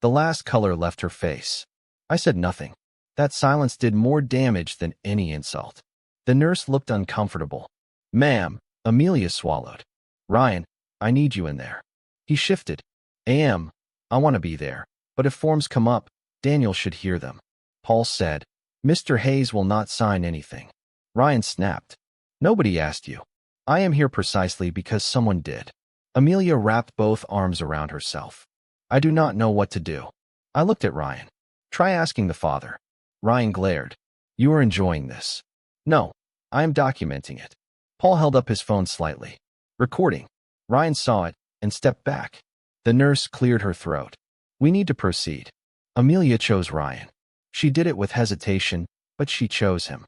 The last color left her face. I said nothing. That silence did more damage than any insult. The nurse looked uncomfortable. Ma'am, Amelia swallowed. Ryan, I need you in there. He shifted. I want to be there. But if forms come up, Daniel should hear them. Paul said, Mr. Hayes will not sign anything. Ryan snapped. Nobody asked you. I am here precisely because someone did. Amelia wrapped both arms around herself. I do not know what to do. I looked at Ryan. Try asking the father. Ryan glared. You are enjoying this. No, I am documenting it. Paul held up his phone slightly. Recording. Ryan saw it and stepped back. The nurse cleared her throat. We need to proceed. Amelia chose Ryan. She did it with hesitation, but she chose him.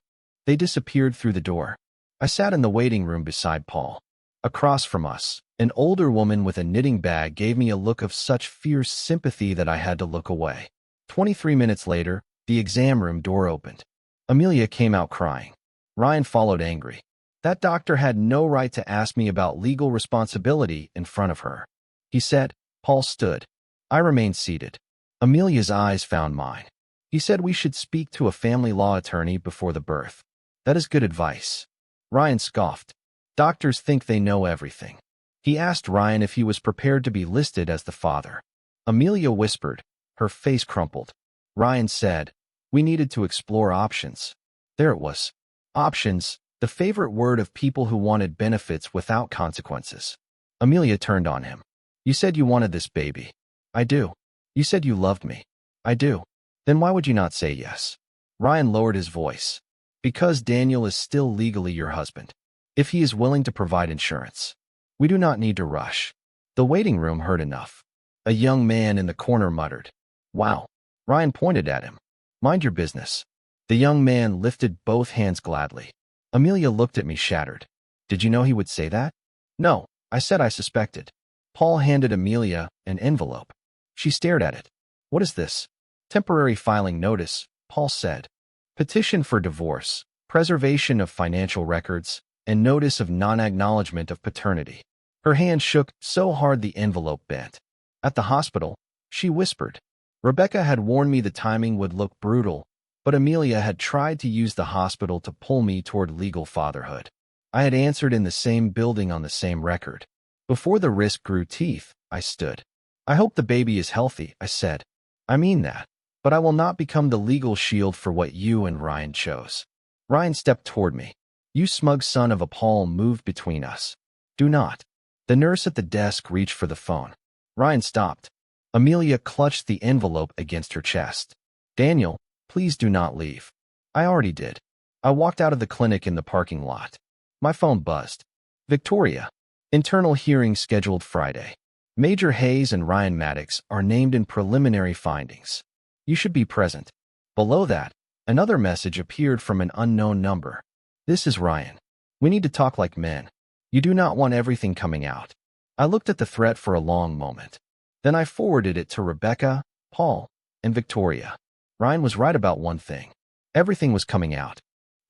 They disappeared through the door. I sat in the waiting room beside Paul. Across from us, an older woman with a knitting bag gave me a look of such fierce sympathy that I had to look away. 23 minutes later, the exam room door opened. Amelia came out crying. Ryan followed angry. That doctor had no right to ask me about legal responsibility in front of her. He said. Paul stood. I remained seated. Amelia's eyes found mine. He said we should speak to a family law attorney before the birth. That is good advice. Ryan scoffed. Doctors think they know everything. He asked Ryan if he was prepared to be listed as the father. Amelia whispered. Her face crumpled. Ryan said, we needed to explore options. There it was. Options, the favorite word of people who wanted benefits without consequences. Amelia turned on him. You said you wanted this baby. I do. You said you loved me. I do. Then why would you not say yes? Ryan lowered his voice. Because Daniel is still legally your husband. If he is willing to provide insurance. We do not need to rush. The waiting room heard enough. A young man in the corner muttered. Wow. Ryan pointed at him. Mind your business. The young man lifted both hands gladly. Amelia looked at me shattered. Did you know he would say that? No, I said I suspected. Paul handed Amelia an envelope. She stared at it. What is this? Temporary filing notice, Paul said. Petition for divorce, preservation of financial records, and notice of non-acknowledgement of paternity. Her hand shook so hard the envelope bent. At the hospital, she whispered. Rebecca had warned me the timing would look brutal, but Amelia had tried to use the hospital to pull me toward legal fatherhood. I had answered in the same building on the same record. Before the risk grew teeth, I stood. I hope the baby is healthy, I said. I mean that, but I will not become the legal shield for what you and Ryan chose. Ryan stepped toward me. You smug son of a Paul moved between us. Do not. The nurse at the desk reached for the phone. Ryan stopped. Amelia clutched the envelope against her chest. Daniel, please do not leave. I already did. I walked out of the clinic in the parking lot. My phone buzzed. Victoria. Internal hearing scheduled Friday. Major Hayes and Ryan Maddox are named in preliminary findings. You should be present. Below that, another message appeared from an unknown number. This is Ryan. We need to talk like men. You do not want everything coming out. I looked at the threat for a long moment. Then I forwarded it to Rebecca, Paul, and Victoria. Ryan was right about one thing. Everything was coming out.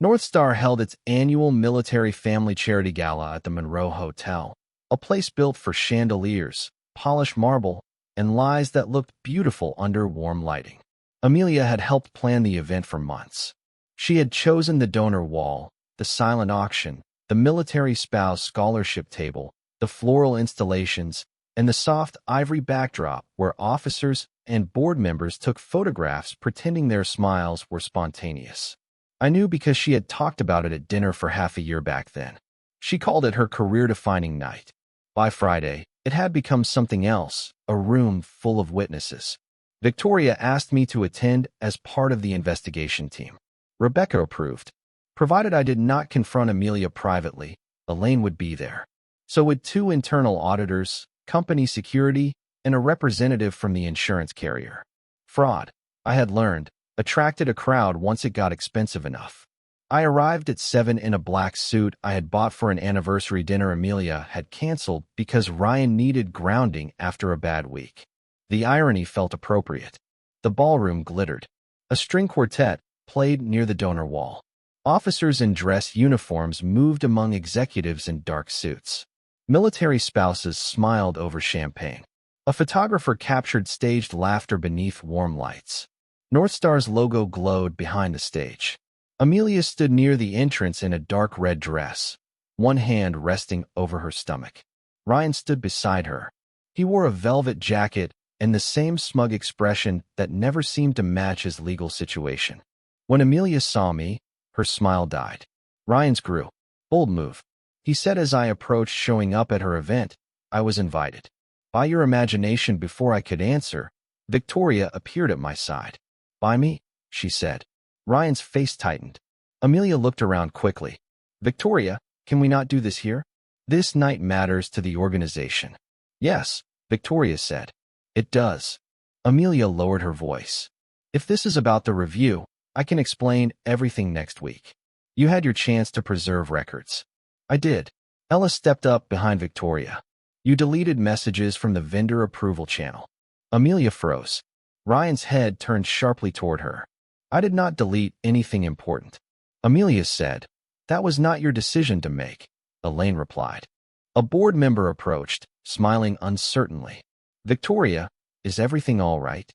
North Star held its annual military family charity gala at the Monroe Hotel, a place built for chandeliers, polished marble, and lies that looked beautiful under warm lighting. Amelia had helped plan the event for months. She had chosen the donor wall, the silent auction, the military spouse scholarship table, the floral installations, and the soft ivory backdrop where officers and board members took photographs pretending their smiles were spontaneous. I knew because she had talked about it at dinner for half a year back then. She called it her career-defining night. By Friday, it had become something else, a room full of witnesses. Victoria asked me to attend as part of the investigation team. Rebecca approved. Provided I did not confront Amelia privately, Elaine would be there. So would 2 internal auditors, company security, and a representative from the insurance carrier. Fraud, I had learned, attracted a crowd once it got expensive enough. I arrived at 7 in a black suit I had bought for an anniversary dinner Amelia had canceled because Ryan needed grounding after a bad week. The irony felt appropriate. The ballroom glittered. A string quartet played near the donor wall. Officers in dress uniforms moved among executives in dark suits. Military spouses smiled over champagne. A photographer captured staged laughter beneath warm lights. North Star's logo glowed behind the stage. Amelia stood near the entrance in a dark red dress, one hand resting over her stomach. Ryan stood beside her. He wore a velvet jacket and the same smug expression that never seemed to match his legal situation. When Amelia saw me, her smile died. Ryan's grew. Bold move. He said as I approached showing up at her event, I was invited. By your imagination. Before I could answer, Victoria appeared at my side. By me? She said. Ryan's face tightened. Amelia looked around quickly. Victoria, can we not do this here? This night matters to the organization. Yes, Victoria said. It does. Amelia lowered her voice. If this is about the review, I can explain everything next week. You had your chance to preserve records. I did. Ella stepped up behind Victoria. You deleted messages from the vendor approval channel. Amelia froze. Ryan's head turned sharply toward her. I did not delete anything important. Amelia said. That was not your decision to make, Elaine replied. A board member approached, smiling uncertainly. Victoria, is everything all right?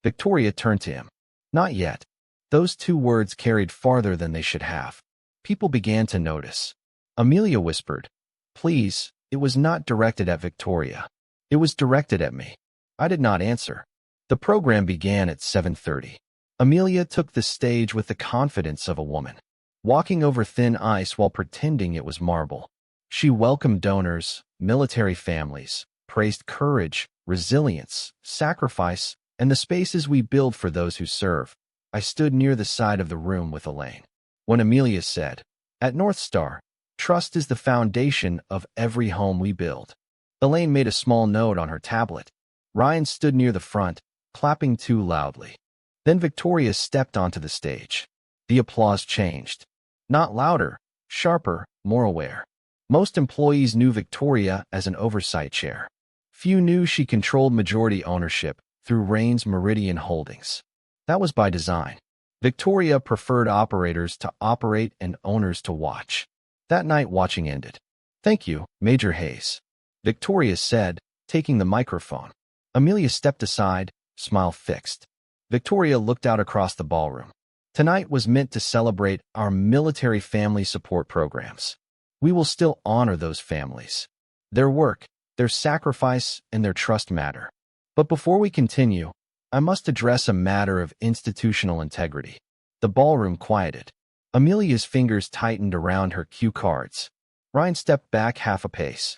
Victoria turned to him. Not yet. Those two words carried farther than they should have. People began to notice. Amelia whispered, Please, it was not directed at Victoria. It was directed at me. I did not answer. The program began at 7:30. Amelia took the stage with the confidence of a woman, walking over thin ice while pretending it was marble. She welcomed donors, military families, praised courage, resilience, sacrifice, and the spaces we build for those who serve. I stood near the side of the room with Elaine. When Amelia said, At North Star, trust is the foundation of every home we build. Elaine made a small note on her tablet. Ryan stood near the front, clapping too loudly. Then Victoria stepped onto the stage. The applause changed. Not louder, sharper, more aware. Most employees knew Victoria as an oversight chair. Few knew she controlled majority ownership through Rain's Meridian Holdings. That was by design. Victoria preferred operators to operate and owners to watch. That night watching ended. Thank you, Major Hayes, Victoria said, taking the microphone. Amelia stepped aside, smile fixed. Victoria looked out across the ballroom. Tonight was meant to celebrate our military family support programs. We will still honor those families. Their work, their sacrifice, and their trust matter. But before we continue, I must address a matter of institutional integrity. The ballroom quieted. Amelia's fingers tightened around her cue cards. Ryan stepped back half a pace.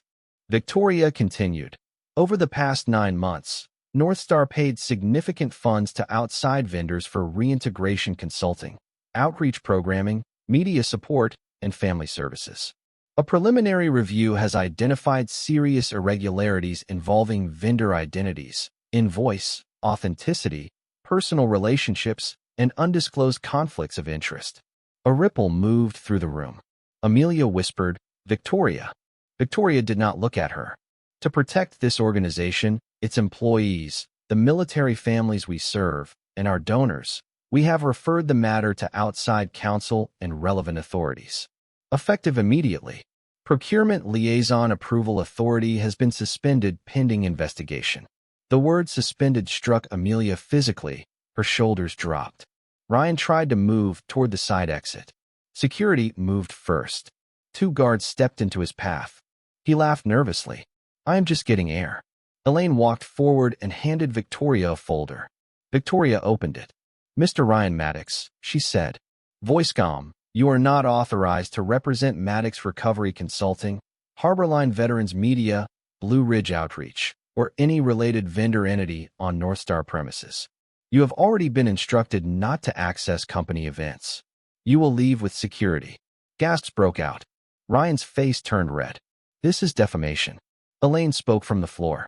Victoria continued. Over the past 9 months, North Star paid significant funds to outside vendors for reintegration consulting, outreach programming, media support, and family services. A preliminary review has identified serious irregularities involving vendor identities, invoice, authenticity, personal relationships, and undisclosed conflicts of interest. A ripple moved through the room. Amelia whispered, Victoria. Victoria did not look at her. To protect this organization, its employees, the military families we serve, and our donors, we have referred the matter to outside counsel and relevant authorities. Effective immediately, Procurement Liaison Approval Authority has been suspended pending investigation. The word suspended struck Amelia physically. Her shoulders dropped. Ryan tried to move toward the side exit. Security moved first. 2 guards stepped into his path. He laughed nervously. I am just getting air. Elaine walked forward and handed Victoria a folder. Victoria opened it. Mr. Ryan Maddox, she said. Voice calm. You are not authorized to represent Maddox Recovery Consulting, Harborline Veterans Media, Blue Ridge Outreach, or any related vendor entity on North Star premises. You have already been instructed not to access company events. You will leave with security. Gasps broke out. Ryan's face turned red. This is defamation. Elaine spoke from the floor.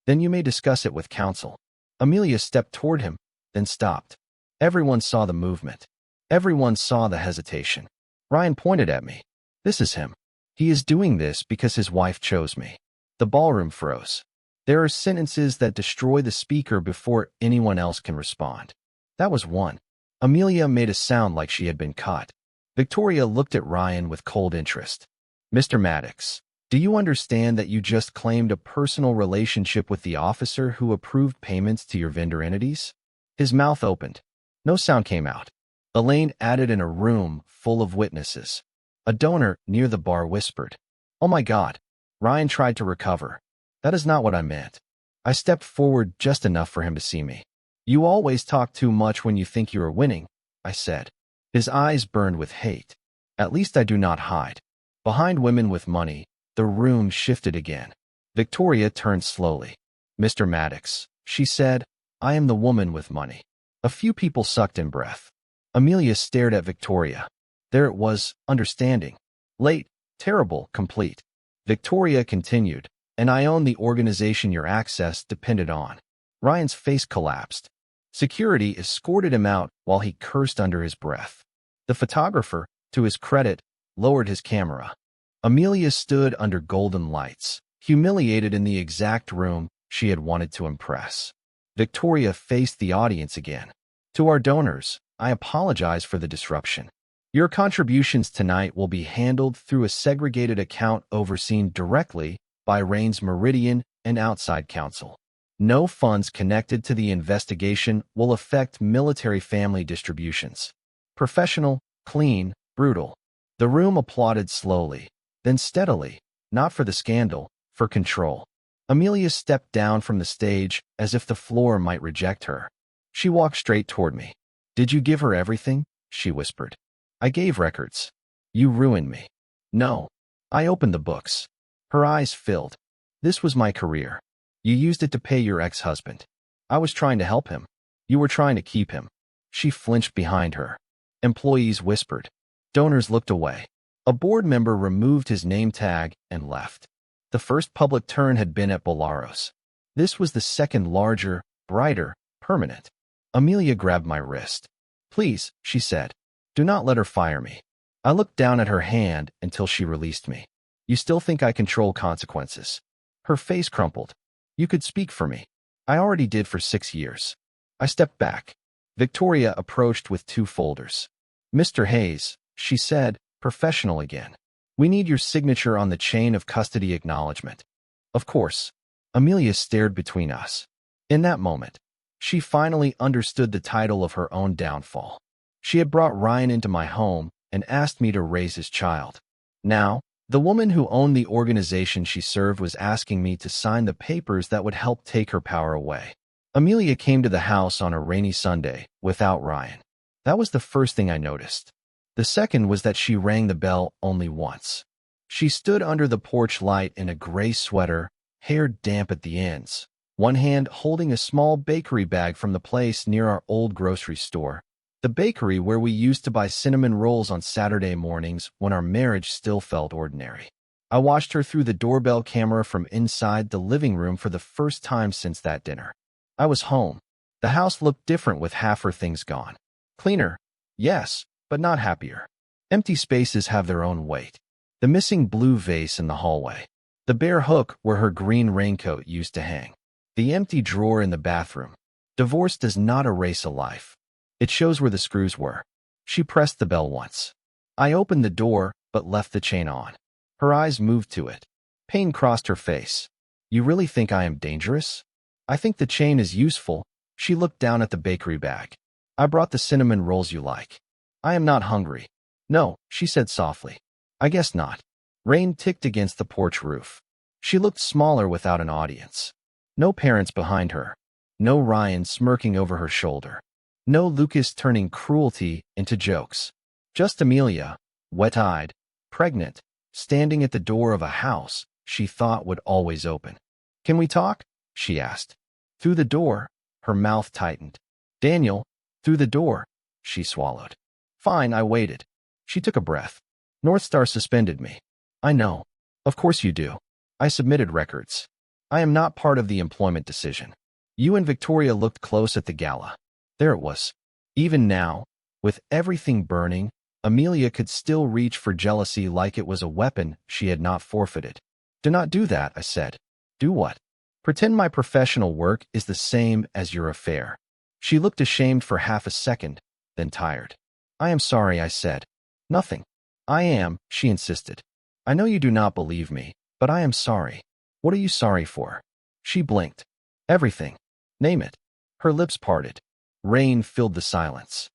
Then you may discuss it with counsel. Amelia stepped toward him, then stopped. Everyone saw the movement. Everyone saw the hesitation. Ryan pointed at me. This is him. He is doing this because his wife chose me. The ballroom froze. There are sentences that destroy the speaker before anyone else can respond. That was one. Amelia made a sound like she had been caught. Victoria looked at Ryan with cold interest. Mr. Maddox, do you understand that you just claimed a personal relationship with the officer who approved payments to your vendor entities? His mouth opened. No sound came out. Elaine added in a room full of witnesses. A donor near the bar whispered, "Oh my God." Ryan tried to recover. "That is not what I meant." I stepped forward just enough for him to see me. "You always talk too much when you think you are winning," I said. His eyes burned with hate. "At least I do not hide." Behind women with money, the room shifted again. Victoria turned slowly. "Mr. Maddox," she said, "I am the woman with money." A few people sucked in breath. Amelia stared at Victoria. There it was, understanding. Late, terrible, complete. Victoria continued, "And I own the organization your access depended on." Ryan's face collapsed. Security escorted him out while he cursed under his breath. The photographer, to his credit, lowered his camera. Amelia stood under golden lights, humiliated in the exact room she had wanted to impress. Victoria faced the audience again. "To our donors, I apologize for the disruption. Your contributions tonight will be handled through a segregated account overseen directly by Rain's Meridian and outside counsel. No funds connected to the investigation will affect military family distributions. Professional, clean, brutal." The room applauded slowly, then steadily, not for the scandal, for control. Amelia stepped down from the stage as if the floor might reject her. She walked straight toward me. "Did you give her everything?" she whispered. "I gave records." "You ruined me." "No." I opened the books. Her eyes filled. "This was my career. You used it to pay your ex-husband. I was trying to help him. You were trying to keep him." She flinched behind her. Employees whispered. Donors looked away. A board member removed his name tag and left. The first public turn had been at Bolaro's. This was the second, larger, brighter, permanent. Amelia grabbed my wrist. "Please," she said, "do not let her fire me." I looked down at her hand until she released me. "You still think I control consequences?" Her face crumpled. "You could speak for me." "I already did for 6 years." I stepped back. Victoria approached with 2 folders. "Mr. Hayes," she said, professional again. "We need your signature on the chain of custody acknowledgement." Of course. Amelia stared between us. In that moment, she finally understood the title of her own downfall. She had brought Ryan into my home and asked me to raise his child. Now, the woman who owned the organization she served was asking me to sign the papers that would help take her power away. Amelia came to the house on a rainy Sunday without Ryan. That was the first thing I noticed. The second was that she rang the bell only once. She stood under the porch light in a gray sweater, hair damp at the ends, one hand holding a small bakery bag from the place near our old grocery store, the bakery where we used to buy cinnamon rolls on Saturday mornings when our marriage still felt ordinary. I watched her through the doorbell camera from inside the living room for the first time since that dinner. I was home. The house looked different with half her things gone. Cleaner, yes, but not happier. Empty spaces have their own weight. The missing blue vase in the hallway. The bare hook where her green raincoat used to hang. The empty drawer in the bathroom. Divorce does not erase a life. It shows where the screws were. She pressed the bell once. I opened the door, but left the chain on. Her eyes moved to it. Pain crossed her face. "You really think I am dangerous?" "I think the chain is useful." She looked down at the bakery bag. "I brought the cinnamon rolls you like." "I am not hungry." "No," she said softly. "I guess not." Rain ticked against the porch roof. She looked smaller without an audience. No parents behind her. No Ryan smirking over her shoulder. No Lucas turning cruelty into jokes. Just Amelia, wet-eyed, pregnant, standing at the door of a house she thought would always open. "Can we talk?" she asked. "Through the door." Her mouth tightened. "Daniel, through the door." She swallowed. "Fine," I waited. She took a breath. "North Star suspended me." "I know. Of course you do." I submitted records. "I am not part of the employment decision." You and Victoria looked close at the gala. There it was. Even now, with everything burning, Amelia could still reach for jealousy like it was a weapon she had not forfeited. "Do not do that," I said. "Do what?" "Pretend my professional work is the same as your affair." She looked ashamed for half a second, then tired. "I am sorry," I said. Nothing. I am, she insisted. I know you do not believe me, but I am sorry. What are you sorry for? She blinked. Everything. Name it. Her lips parted. Rain filled the silence.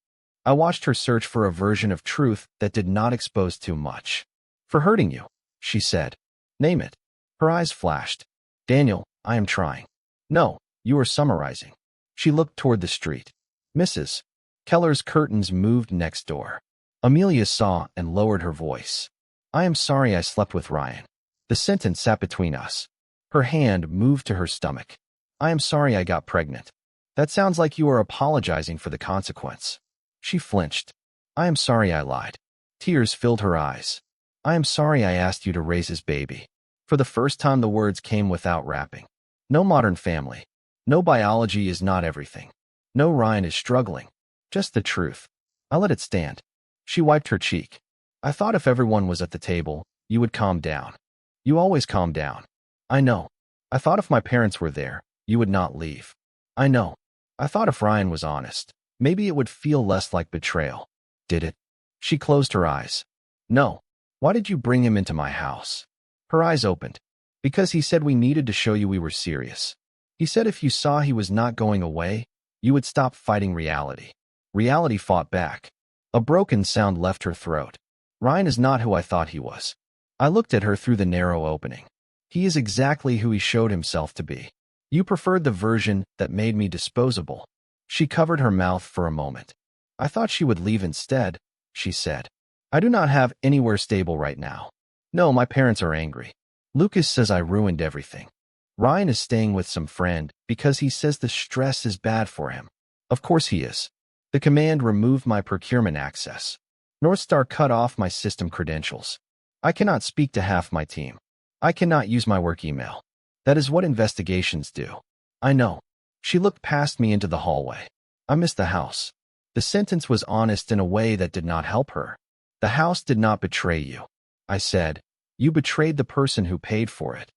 I watched her search for a version of truth that did not expose too much. For hurting you, she said. Name it. Her eyes flashed. Daniel, I am trying. No, you are summarizing. She looked toward the street. Mrs. Keller's curtains moved next door. Amelia saw and lowered her voice. I am sorry I slept with Ryan. The sentence sat between us. Her hand moved to her stomach. I am sorry I got pregnant. That sounds like you are apologizing for the consequence. She flinched. I am sorry I lied. Tears filled her eyes. I am sorry I asked you to raise his baby. For the first time the words came without wrapping. No modern family. No biology is not everything. No Ryan is struggling. Just the truth. I let it stand. She wiped her cheek. I thought if everyone was at the table, you would calm down. You always calm down. I know. I thought if my parents were there, you would not leave. I know. I thought if Ryan was honest, maybe it would feel less like betrayal. Did it? She closed her eyes. No. Why did you bring him into my house? Her eyes opened. Because he said we needed to show you we were serious. He said if you saw he was not going away, you would stop fighting reality. Reality fought back. A broken sound left her throat. Ryan is not who I thought he was. I looked at her through the narrow opening. He is exactly who he showed himself to be. You preferred the version that made me disposable. She covered her mouth for a moment. I thought she would leave instead, she said. I do not have anywhere stable right now. No, my parents are angry. Lucas says I ruined everything. Ryan is staying with some friend because he says the stress is bad for him. Of course he is. The command removed my procurement access. Northstar cut off my system credentials. I cannot speak to half my team. I cannot use my work email. That is what investigations do. I know. She looked past me into the hallway. I missed the house. The sentence was honest in a way that did not help her. The house did not betray you. I said, you betrayed the person who paid for it.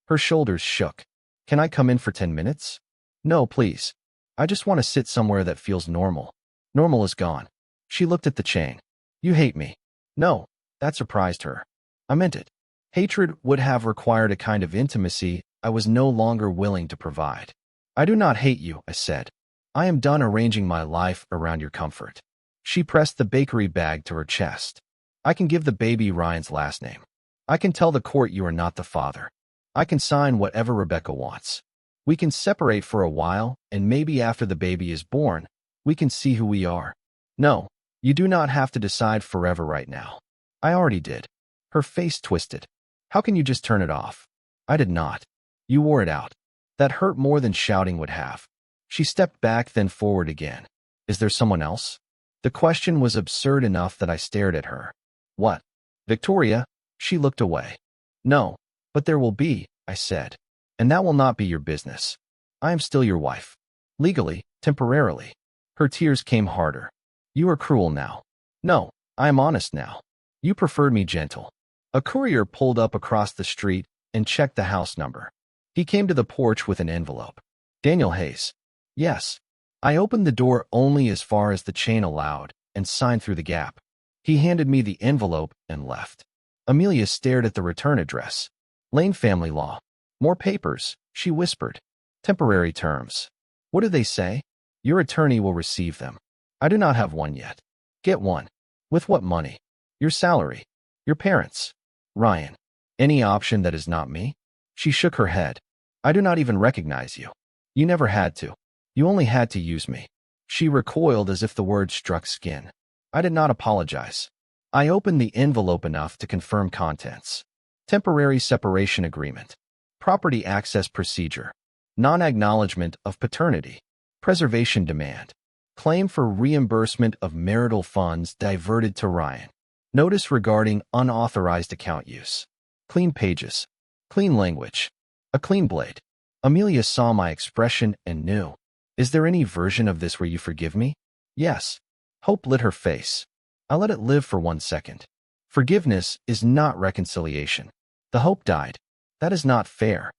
Her shoulders shook. Can I come in for 10 minutes? No, please. I just want to sit somewhere that feels normal. Normal is gone. She looked at the chain. You hate me. No, that surprised her. I meant it. Hatred would have required a kind of intimacy I was no longer willing to provide. I do not hate you, I said. I am done arranging my life around your comfort. She pressed the bakery bag to her chest. I can give the baby Ryan's last name. I can tell the court you are not the father. I can sign whatever Rebecca wants. We can separate for a while, and maybe after the baby is born, we can see who we are. No, you do not have to decide forever right now. I already did. Her face twisted. How can you just turn it off? I did not. You wore it out. That hurt more than shouting would have. She stepped back, then forward again. Is there someone else? The question was absurd enough that I stared at her. What? Victoria? She looked away. No, but there will be, I said. And that will not be your business. I am still your wife. Legally, temporarily. Her tears came harder. You are cruel now. No, I am honest now. You preferred me gentle. A courier pulled up across the street and checked the house number. He came to the porch with an envelope. Daniel Hayes. Yes. I opened the door only as far as the chain allowed and signed through the gap. He handed me the envelope and left. Amelia stared at the return address. Lane Family Law. More papers, she whispered. Temporary terms. What do they say? Your attorney will receive them. I do not have one yet. Get one. With what money? Your salary. Your parents. Ryan. Any option that is not me? She shook her head. I do not even recognize you. You never had to. You only had to use me. She recoiled as if the word struck skin. I did not apologize. I opened the envelope enough to confirm contents. Temporary separation agreement. Property access procedure. Non-acknowledgement of paternity. Preservation demand. Claim for reimbursement of marital funds diverted to Ryan. Notice regarding unauthorized account use. Clean pages. Clean language. A clean blade. Amelia saw my expression and knew. Is there any version of this where you forgive me? Yes. Hope lit her face. I let it live for 1 second. Forgiveness is not reconciliation. The hope died. That is not fair.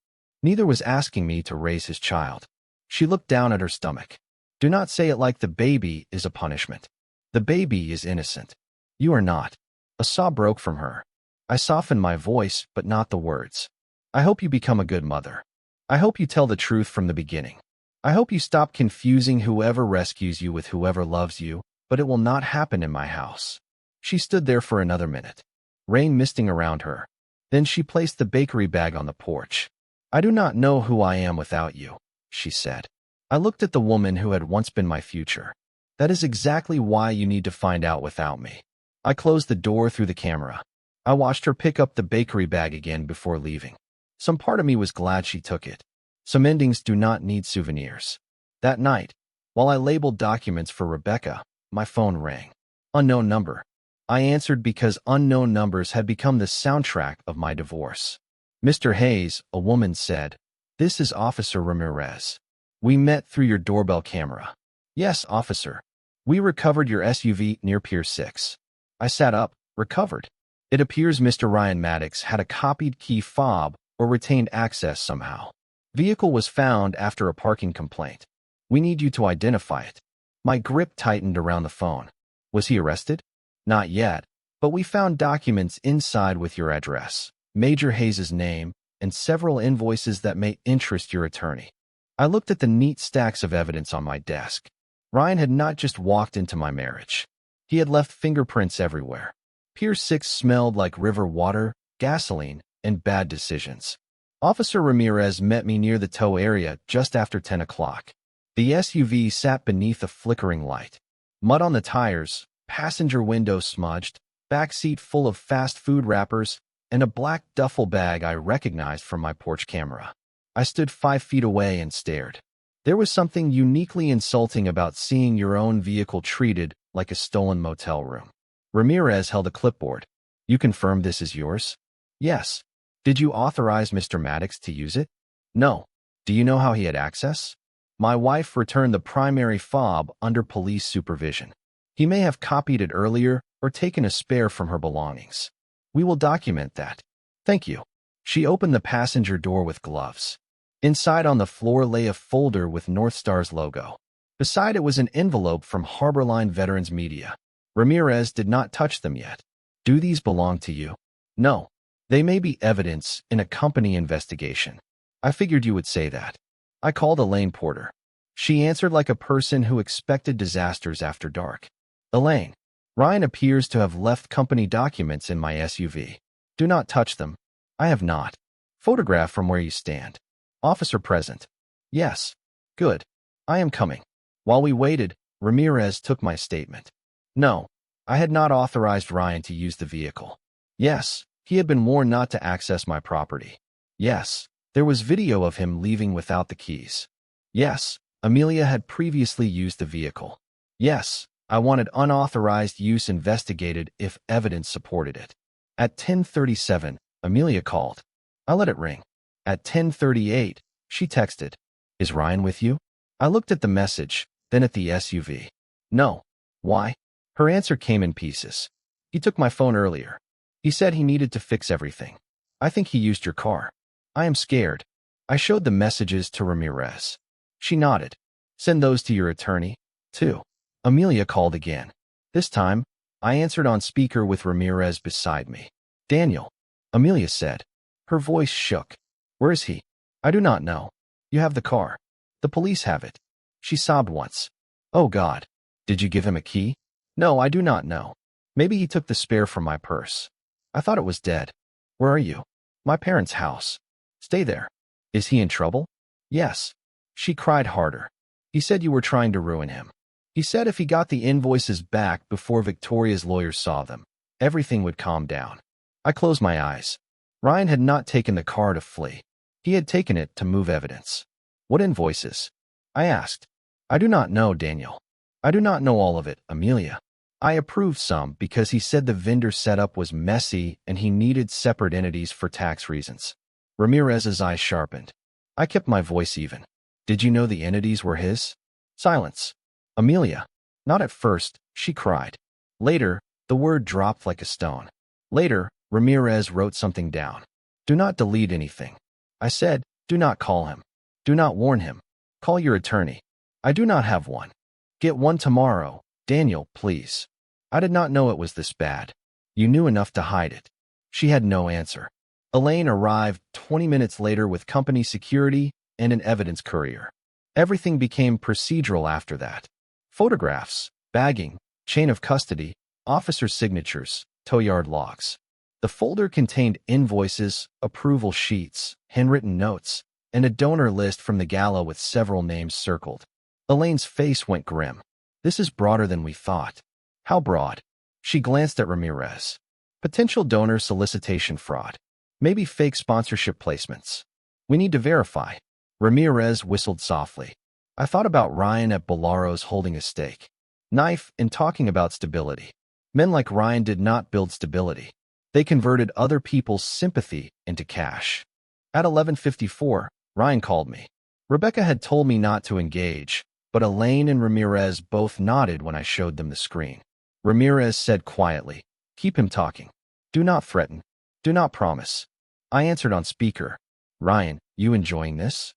Neither was asking me to raise his child. She looked down at her stomach. Do not say it like the baby is a punishment. The baby is innocent. You are not. A sob broke from her. I softened my voice, but not the words. I hope you become a good mother. I hope you tell the truth from the beginning. I hope you stop confusing whoever rescues you with whoever loves you, but it will not happen in my house. She stood there for another minute, rain misting around her. Then she placed the bakery bag on the porch. I do not know who I am without you, she said. I looked at the woman who had once been my future. That is exactly why you need to find out without me. I closed the door through the camera. I watched her pick up the bakery bag again before leaving. Some part of me was glad she took it. Some endings do not need souvenirs. That night, while I labeled documents for Rebecca, my phone rang. Unknown number. I answered because unknown numbers had become the soundtrack of my divorce. Mr. Hayes, a woman said, "This is Officer Ramirez. We met through your doorbell camera." "Yes, officer. We recovered your SUV near Pier 6. I sat up, recovered. It appears Mr. Ryan Maddox had a copied key fob or retained access somehow. Vehicle was found after a parking complaint. We need you to identify it." My grip tightened around the phone. Was he arrested? Not yet, but we found documents inside with your address, Major Hayes's name, and several invoices that may interest your attorney. I looked at the neat stacks of evidence on my desk. Ryan had not just walked into my marriage. He had left fingerprints everywhere. Pier 6 smelled like river water, gasoline, and bad decisions. Officer Ramirez met me near the tow area just after 10 o'clock. The SUV sat beneath a flickering light. Mud on the tires, passenger window smudged, back seat full of fast food wrappers, and a black duffel bag I recognized from my porch camera. I stood 5 feet away and stared. There was something uniquely insulting about seeing your own vehicle treated like a stolen motel room. Ramirez held a clipboard. "You confirm this is yours?" "Yes." "Did you authorize Mr. Maddox to use it?" "No." "Do you know how he had access?" "My wife returned the primary fob under police supervision. He may have copied it earlier or taken a spare from her belongings. We will document that." "Thank you." She opened the passenger door with gloves. Inside on the floor lay a folder with North Star's logo. Beside it was an envelope from Harborline Veterans Media. Ramirez did not touch them yet. "Do these belong to you?" "No. They may be evidence in a company investigation." "I figured you would say that." I called Elaine Porter. She answered like a person who expected disasters after dark. "Elaine, Ryan appears to have left company documents in my SUV. Do not touch them." "I have not." "Photograph from where you stand." "Officer present." "Yes." "Good. I am coming." While we waited, Ramirez took my statement. No, I had not authorized Ryan to use the vehicle. Yes, he had been warned not to access my property. Yes, there was video of him leaving without the keys. Yes, Amelia had previously used the vehicle. Yes, I wanted unauthorized use investigated if evidence supported it. At 10:37, Amelia called. I let it ring. At 10:38, she texted, "Is Ryan with you?" I looked at the message, then at the SUV. No. Why? Her answer came in pieces. "He took my phone earlier. He said he needed to fix everything. I think he used your car. I am scared." I showed the messages to Ramirez. She nodded. "Send those to your attorney, too." Amelia called again. This time, I answered on speaker with Ramirez beside me. "Daniel," Amelia said. Her voice shook. "Where is he?" "I do not know. You have the car. The police have it." She sobbed once. "Oh God. Did you give him a key?" "No, I do not know. Maybe he took the spare from my purse. I thought it was dead." "Where are you?" "My parents' house." "Stay there." "Is he in trouble?" "Yes." She cried harder. "He said you were trying to ruin him. He said if he got the invoices back before Victoria's lawyers saw them, everything would calm down." I closed my eyes. Ryan had not taken the car to flee. He had taken it to move evidence. "What invoices?" I asked. "I do not know, Daniel. I do not know all of it, Amelia. I approved some because he said the vendor setup was messy and he needed separate entities for tax reasons." Ramirez's eyes sharpened. I kept my voice even. "Did you know the entities were his?" Silence. "Amelia." "Not at first," she cried. Later, the word dropped like a stone. Later, Ramirez wrote something down. "Do not delete anything." I said, "Do not call him. Do not warn him. Call your attorney." "I do not have one." "Get one tomorrow, Daniel, please." I did not know it was this bad. You knew enough to hide it. She had no answer. Elaine arrived 20 minutes later with company security and an evidence courier. Everything became procedural after that. Photographs, bagging, chain of custody, officers' signatures, tow yard logs. The folder contained invoices, approval sheets, handwritten notes, and a donor list from the gala with several names circled. Elaine's face went grim. This is broader than we thought. How broad? She glanced at Ramirez. Potential donor solicitation fraud. Maybe fake sponsorship placements. We need to verify. Ramirez whistled softly. I thought about Ryan at Bollaro's holding a stake. Knife and talking about stability. Men like Ryan did not build stability. They converted other people's sympathy into cash. At 11:54, Ryan called me. Rebecca had told me not to engage, but Elaine and Ramirez both nodded when I showed them the screen. Ramirez said quietly, "Keep him talking. Do not threaten. Do not promise." I answered on speaker. "Ryan, you enjoying this?"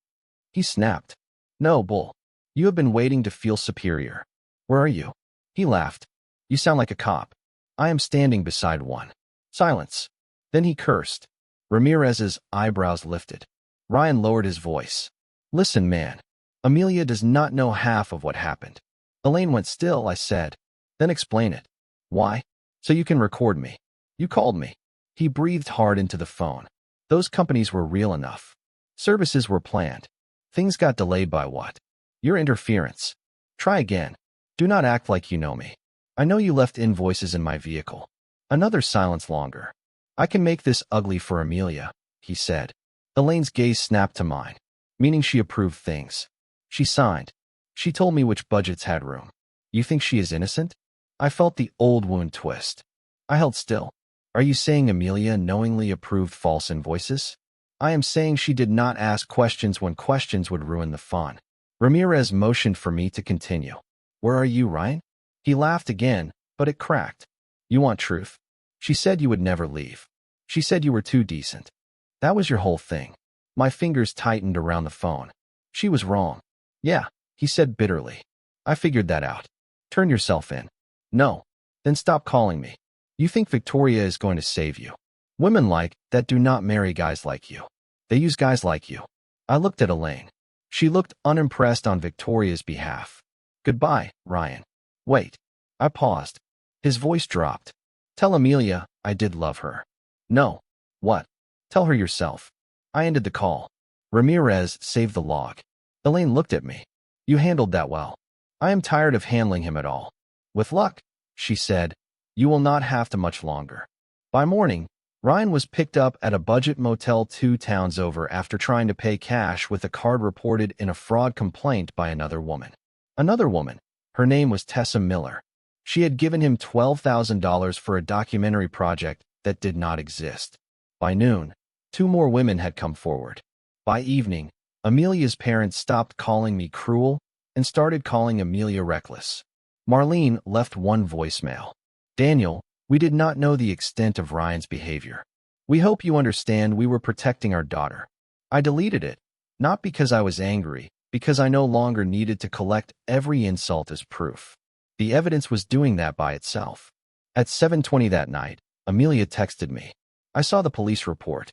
He snapped. "No, Bull. You have been waiting to feel superior. Where are you?" He laughed. "You sound like a cop. I am standing beside one." Silence. Then he cursed. Ramirez's eyebrows lifted. Ryan lowered his voice. "Listen, man. Amelia does not know half of what happened." Elaine went still, I said. "Then explain it." "Why?" "So you can record me. You called me." He breathed hard into the phone. "Those companies were real enough. Services were planned. Things got delayed by what? Your interference. Try again. Do not act like you know me. I know you left invoices in my vehicle." Another silence longer. "I can make this ugly for Amelia," he said. Elaine's gaze snapped to mine, meaning she approved things. She signed. She told me which budgets had room. You think she is innocent? I felt the old wound twist. I held still. Are you saying Amelia knowingly approved false invoices? I am saying she did not ask questions when questions would ruin the fun. Ramirez motioned for me to continue. "Where are you, Ryan?" He laughed again, but it cracked. "You want truth? She said you would never leave. She said you were too decent. That was your whole thing." My fingers tightened around the phone. "She was wrong." "Yeah," he said bitterly. "I figured that out. Turn yourself in." "No." "Then stop calling me. You think Victoria is going to save you. Women like that do not marry guys like you. They use guys like you." I looked at Elaine. She looked unimpressed on Victoria's behalf. "Goodbye, Ryan." "Wait." I paused. His voice dropped. "Tell Amelia I did love her." "No." "What?" "Tell her yourself." I ended the call. Ramirez saved the log. Elaine looked at me. "You handled that well." "I am tired of handling him at all." "With luck," she said, "you will not have to much longer." By morning, Ryan was picked up at a budget motel 2 towns over after trying to pay cash with a card reported in a fraud complaint by another woman. Another woman. Her name was Tessa Miller. She had given him $12,000 for a documentary project that did not exist. By noon, 2 more women had come forward. By evening, Amelia's parents stopped calling me cruel and started calling Amelia reckless. Marlene left one voicemail. "Daniel, we did not know the extent of Ryan's behavior. We hope you understand we were protecting our daughter." I deleted it, not because I was angry, because I no longer needed to collect every insult as proof. The evidence was doing that by itself. At 7:20 that night, Amelia texted me. "I saw the police report."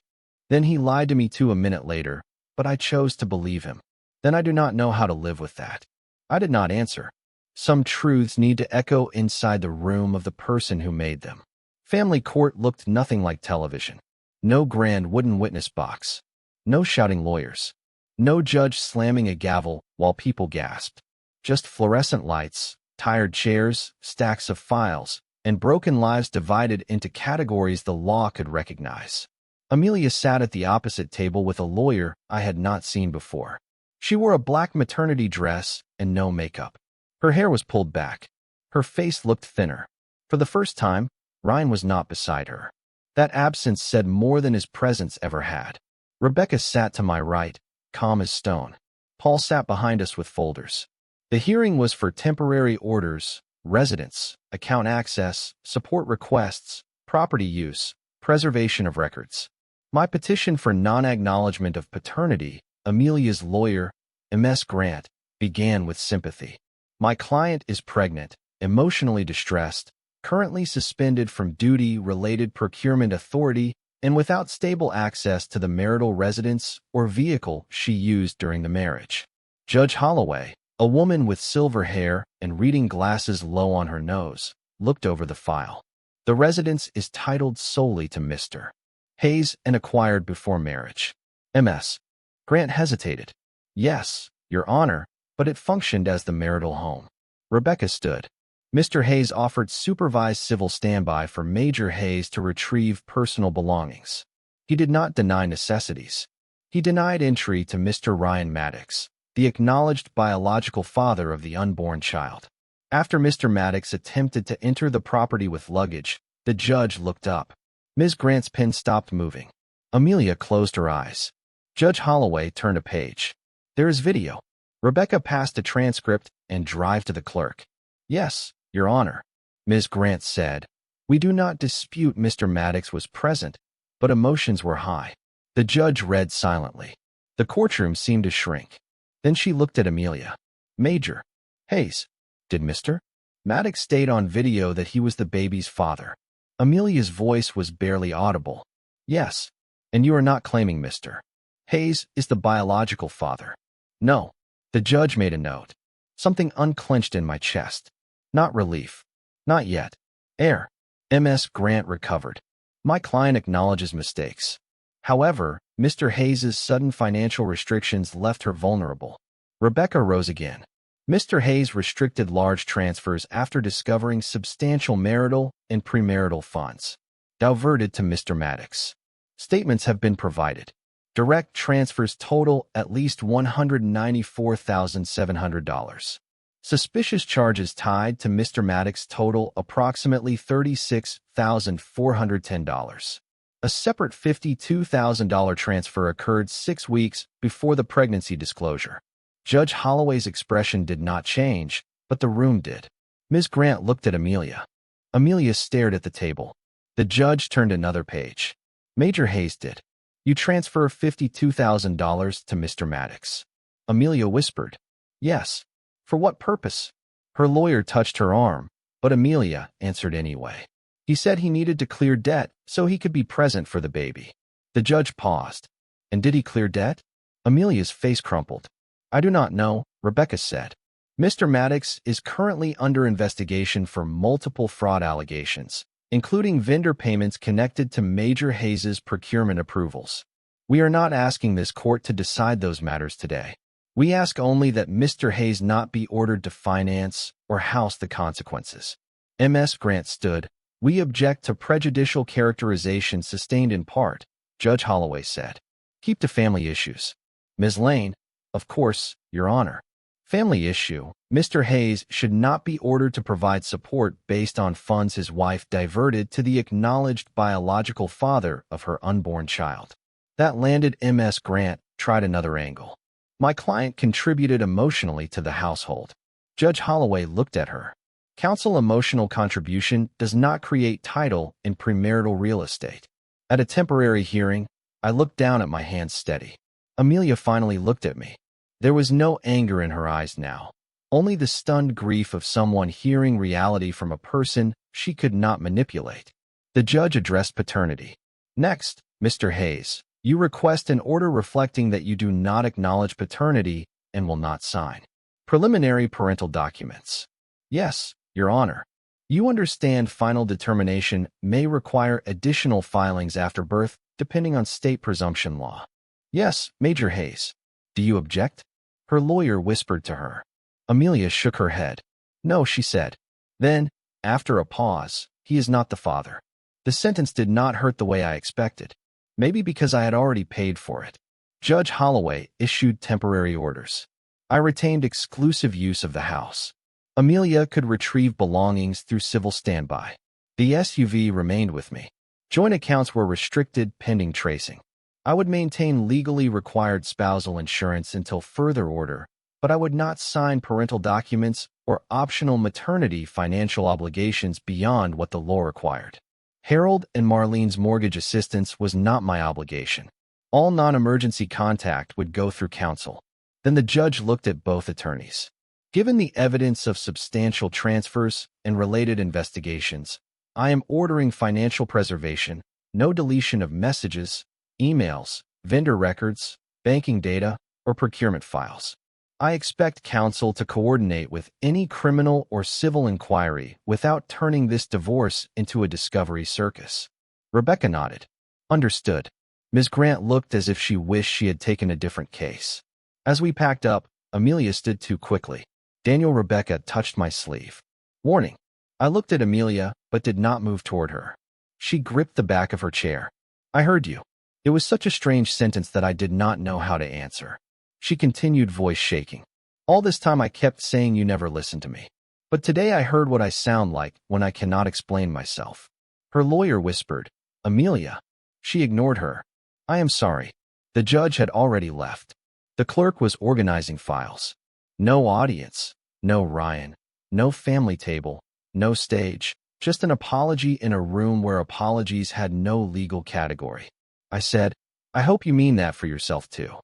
Then he lied to me too a minute later, but I chose to believe him. Then I do not know how to live with that. I did not answer. Some truths need to echo inside the room of the person who made them. Family court looked nothing like television. No grand wooden witness box. No shouting lawyers. No judge slamming a gavel while people gasped. Just fluorescent lights, tired chairs, stacks of files, and broken lives divided into categories the law could recognize. Amelia sat at the opposite table with a lawyer I had not seen before. She wore a black maternity dress and no makeup. Her hair was pulled back. Her face looked thinner. For the first time, Ryan was not beside her. That absence said more than his presence ever had. Rebecca sat to my right, calm as stone. Paul sat behind us with folders. The hearing was for temporary orders, residence, account access, support requests, property use, preservation of records. My petition for non-acknowledgement of paternity, Amelia's lawyer, M.S. Grant, began with sympathy. "My client is pregnant, emotionally distressed, currently suspended from duty-related procurement authority and without stable access to the marital residence or vehicle she used during the marriage. Judge Holloway, a woman with silver hair and reading glasses low on her nose, looked over the file. The residence is titled solely to Mr. Hayes and acquired before marriage. Ms. Grant hesitated. Yes, Your Honor, but it functioned as the marital home. Rebecca stood. Mr. Hayes offered supervised civil standby for Major Hayes to retrieve personal belongings. He did not deny necessities. He denied entry to Mr. Ryan Maddox, the acknowledged biological father of the unborn child. After Mr. Maddox attempted to enter the property with luggage, the judge looked up. Ms. Grant's pen stopped moving. Amelia closed her eyes. Judge Holloway turned a page. There is video. Rebecca passed a transcript and drive to the clerk. Yes, Your Honor, Ms. Grant said. We do not dispute Mr. Maddox was present, but emotions were high. The judge read silently. The courtroom seemed to shrink. Then she looked at Amelia. Major Hayes, did Mr. Maddox state on video that he was the baby's father? Amelia's voice was barely audible. Yes, and you are not claiming Mr. Hayes is the biological father? No. The judge made a note. Something unclenched in my chest. Not relief. Not yet. Air. Ms. Grant recovered. My client acknowledges mistakes. However, Mr. Hayes's sudden financial restrictions left her vulnerable. Rebecca rose again. Mr. Hayes restricted large transfers after discovering substantial marital and premarital funds diverted to Mr. Maddox. Statements have been provided. Direct transfers total at least $194,700. Suspicious charges tied to Mr. Maddox total approximately $36,410. A separate $52,000 transfer occurred 6 weeks before the pregnancy disclosure. Judge Holloway's expression did not change, but the room did. Ms. Grant looked at Amelia. Amelia stared at the table. The judge turned another page. Major Hayes did. You transfer $52,000 to Mr. Maddox. Amelia whispered. Yes. For what purpose? Her lawyer touched her arm, but Amelia answered anyway. He said he needed to clear debt so he could be present for the baby. The judge paused. And did he clear debt? Amelia's face crumpled. I do not know, Rebecca said. Mr. Maddox is currently under investigation for multiple fraud allegations, including vendor payments connected to Major Hayes's procurement approvals. We are not asking this court to decide those matters today. We ask only that Mr. Hayes not be ordered to finance or house the consequences. Ms. Grant stood. We object to prejudicial characterization sustained in part, Judge Holloway said. Keep to family issues. Ms. Lane, of course, Your Honor. Family issue. Mr. Hayes should not be ordered to provide support based on funds his wife diverted to the acknowledged biological father of her unborn child. That landed. Ms. Grant tried another angle. My client contributed emotionally to the household. Judge Holloway looked at her. Counsel emotional contribution does not create title in premarital real estate. At a temporary hearing, I looked down at my hands steady. Amelia finally looked at me. There was no anger in her eyes now, only the stunned grief of someone hearing reality from a person she could not manipulate. The judge addressed paternity. Next, Mr. Hayes, you request an order reflecting that you do not acknowledge paternity and will not sign preliminary parental documents. Yes, Your Honor. You understand final determination may require additional filings after birth, depending on state presumption law. Yes, Major Hayes. Do you object? Her lawyer whispered to her. Amelia shook her head. No, she said. Then, after a pause, he is not the father. The sentence did not hurt the way I expected. Maybe because I had already paid for it. Judge Holloway issued temporary orders. I retained exclusive use of the house. Amelia could retrieve belongings through civil standby. The SUV remained with me. Joint accounts were restricted pending tracing. I would maintain legally required spousal insurance until further order, but I would not sign parental documents or optional maternity financial obligations beyond what the law required. Harold and Marlene's mortgage assistance was not my obligation. All non-emergency contact would go through counsel. Then the judge looked at both attorneys. Given the evidence of substantial transfers and related investigations, I am ordering financial preservation, no deletion of messages, emails, vendor records, banking data, or procurement files. I expect counsel to coordinate with any criminal or civil inquiry without turning this divorce into a discovery circus. Rebecca nodded. Understood. Ms. Grant looked as if she wished she had taken a different case. As we packed up, Amelia stood too quickly. Rebecca touched my sleeve. Warning. I looked at Amelia, but did not move toward her. She gripped the back of her chair. I heard you. It was such a strange sentence that I did not know how to answer. She continued, voice shaking. All this time I kept saying you never listened to me. But today I heard what I sound like when I cannot explain myself. Her lawyer whispered, Amelia. She ignored her. I am sorry. The judge had already left. The clerk was organizing files. No audience, no Ryan, no family table, no stage, just an apology in a room where apologies had no legal category. I said, I hope you mean that for yourself too.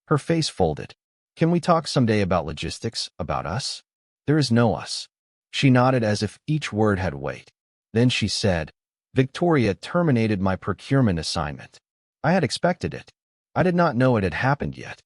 Her face folded. Can we talk someday about logistics, about us? There is no us. She nodded as if each word had weight. Then she said, Victoria terminated my procurement assignment. I had expected it. I did not know it had happened yet.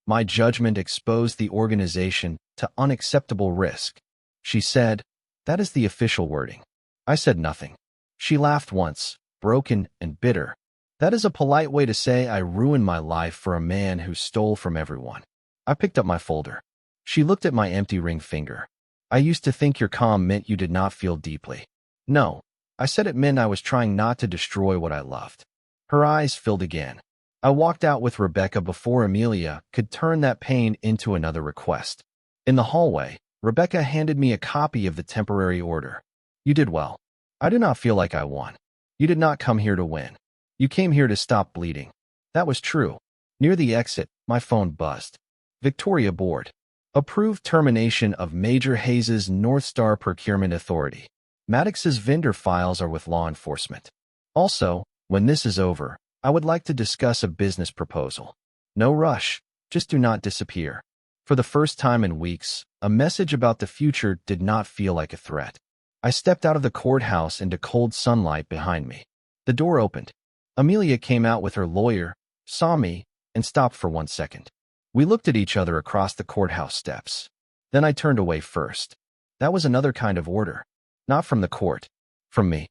My judgment exposed the organization to unacceptable risk. She said, that is the official wording. I said nothing. She laughed once, broken and bitter. That is a polite way to say I ruined my life for a man who stole from everyone. I picked up my folder. She looked at my empty ring finger. I used to think your calm meant you did not feel deeply. No, I said it meant I was trying not to destroy what I loved. Her eyes filled again. I walked out with Rebecca before Amelia could turn that pain into another request. In the hallway, Rebecca handed me a copy of the temporary order. You did well. I do not feel like I won. You did not come here to win. You came here to stop bleeding. That was true. Near the exit, my phone buzzed. Victoria Board. Approved termination of Major Hayes's North Star Procurement Authority. Maddox's vendor files are with law enforcement. Also, when this is over, I would like to discuss a business proposal. No rush, just do not disappear. For the first time in weeks, a message about the future did not feel like a threat. I stepped out of the courthouse into cold sunlight behind me. The door opened. Amelia came out with her lawyer, saw me, and stopped for 1 second. We looked at each other across the courthouse steps. Then I turned away first. That was another kind of order. Not from the court. From me.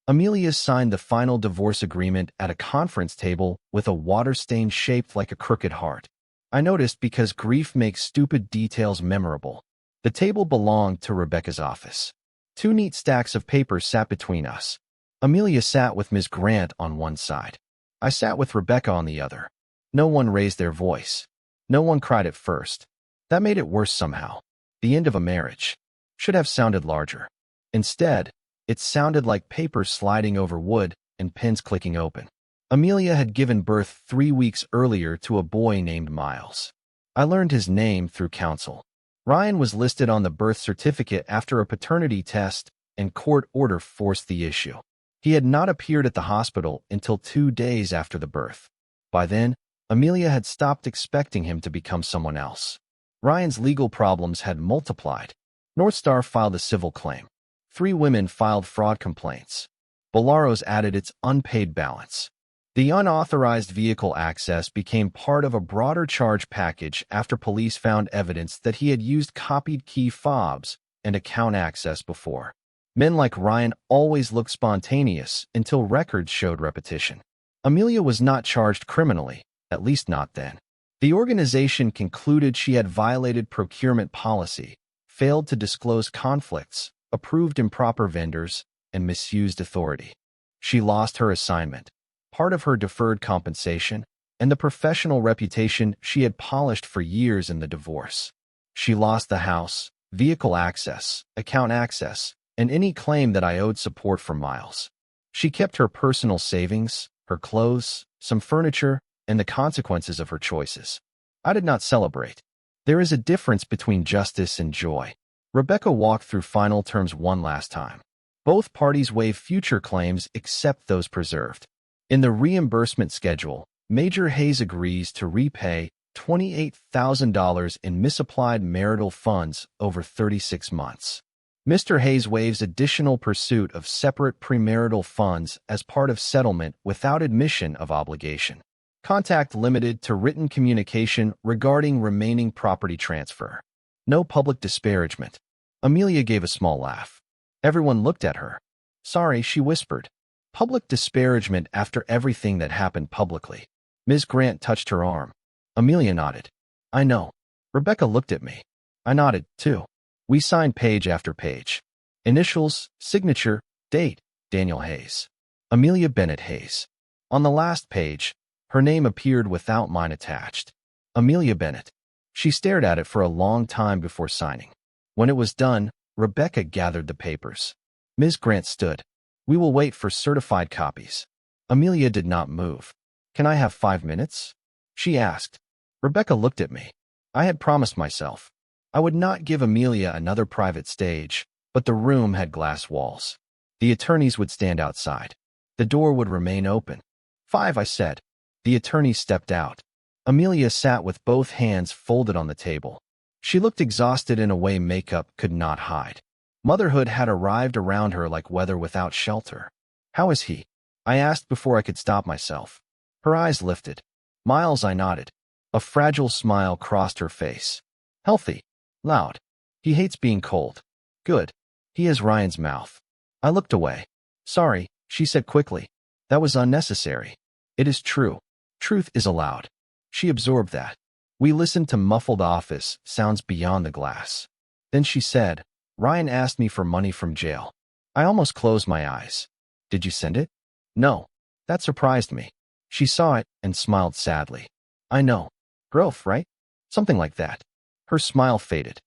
Amelia signed the final divorce agreement at a conference table with a water stain shaped like a crooked heart. I noticed because grief makes stupid details memorable. The table belonged to Rebecca's office. 2 neat stacks of papers sat between us. Amelia sat with Ms. Grant on one side. I sat with Rebecca on the other. No one raised their voice. No one cried at first. That made it worse somehow. The end of a marriage should have sounded larger. Instead, it sounded like paper sliding over wood and pens clicking open. Amelia had given birth 3 weeks earlier to a boy named Miles. I learned his name through counsel. Ryan was listed on the birth certificate after a paternity test, and court order forced the issue. He had not appeared at the hospital until 2 days after the birth. By then, Amelia had stopped expecting him to become someone else. Ryan's legal problems had multiplied. North Star filed a civil claim. 3 women filed fraud complaints. Bolaro's added its unpaid balance. The unauthorized vehicle access became part of a broader charge package after police found evidence that he had used copied key fobs and account access before. Men like Ryan always looked spontaneous until records showed repetition. Amelia was not charged criminally, at least not then. The organization concluded she had violated procurement policy, failed to disclose conflicts, approved improper vendors, and misused authority. She lost her assignment, part of her deferred compensation, and the professional reputation she had polished for years in the divorce. She lost the house, vehicle access, account access, and any claim that I owed support for Miles. She kept her personal savings, her clothes, some furniture, and the consequences of her choices. I did not celebrate. There is a difference between justice and joy. Rebecca walked through final terms one last time. Both parties waive future claims except those preserved. In the reimbursement schedule, Major Hayes agrees to repay $28,000 in misapplied marital funds over 36 months. Mr. Hayes waives additional pursuit of separate premarital funds as part of settlement without admission of obligation. Contact limited to written communication regarding remaining property transfer. No public disparagement. Amelia gave a small laugh. Everyone looked at her. Sorry, she whispered. Public disparagement after everything that happened publicly. Ms. Grant touched her arm. Amelia nodded. I know. Rebecca looked at me. I nodded, too. We signed page after page. Initials, signature, date, Daniel Hayes. Amelia Bennett Hayes. On the last page, her name appeared without mine attached. Amelia Bennett. She stared at it for a long time before signing. When it was done, Rebecca gathered the papers. Ms. Grant stood. We will wait for certified copies. Amelia did not move. Can I have 5 minutes? She asked. Rebecca looked at me. I had promised myself. I would not give Amelia another private stage, but the room had glass walls. The attorneys would stand outside. The door would remain open. 5, I said. The attorney stepped out. Amelia sat with both hands folded on the table. She looked exhausted in a way makeup could not hide. Motherhood had arrived around her like weather without shelter. How is he? I asked before I could stop myself. Her eyes lifted. Miles, I nodded. A fragile smile crossed her face. Healthy. Loud. He hates being cold. Good. He has Ryan's mouth. I looked away. Sorry, she said quickly. That was unnecessary. It is true. Truth is allowed. She absorbed that. We listened to muffled office sounds beyond the glass. Then she said, Ryan asked me for money from jail. I almost closed my eyes. Did you send it? No. That surprised me. She saw it and smiled sadly. I know. Growth, right? Something like that. Her smile faded.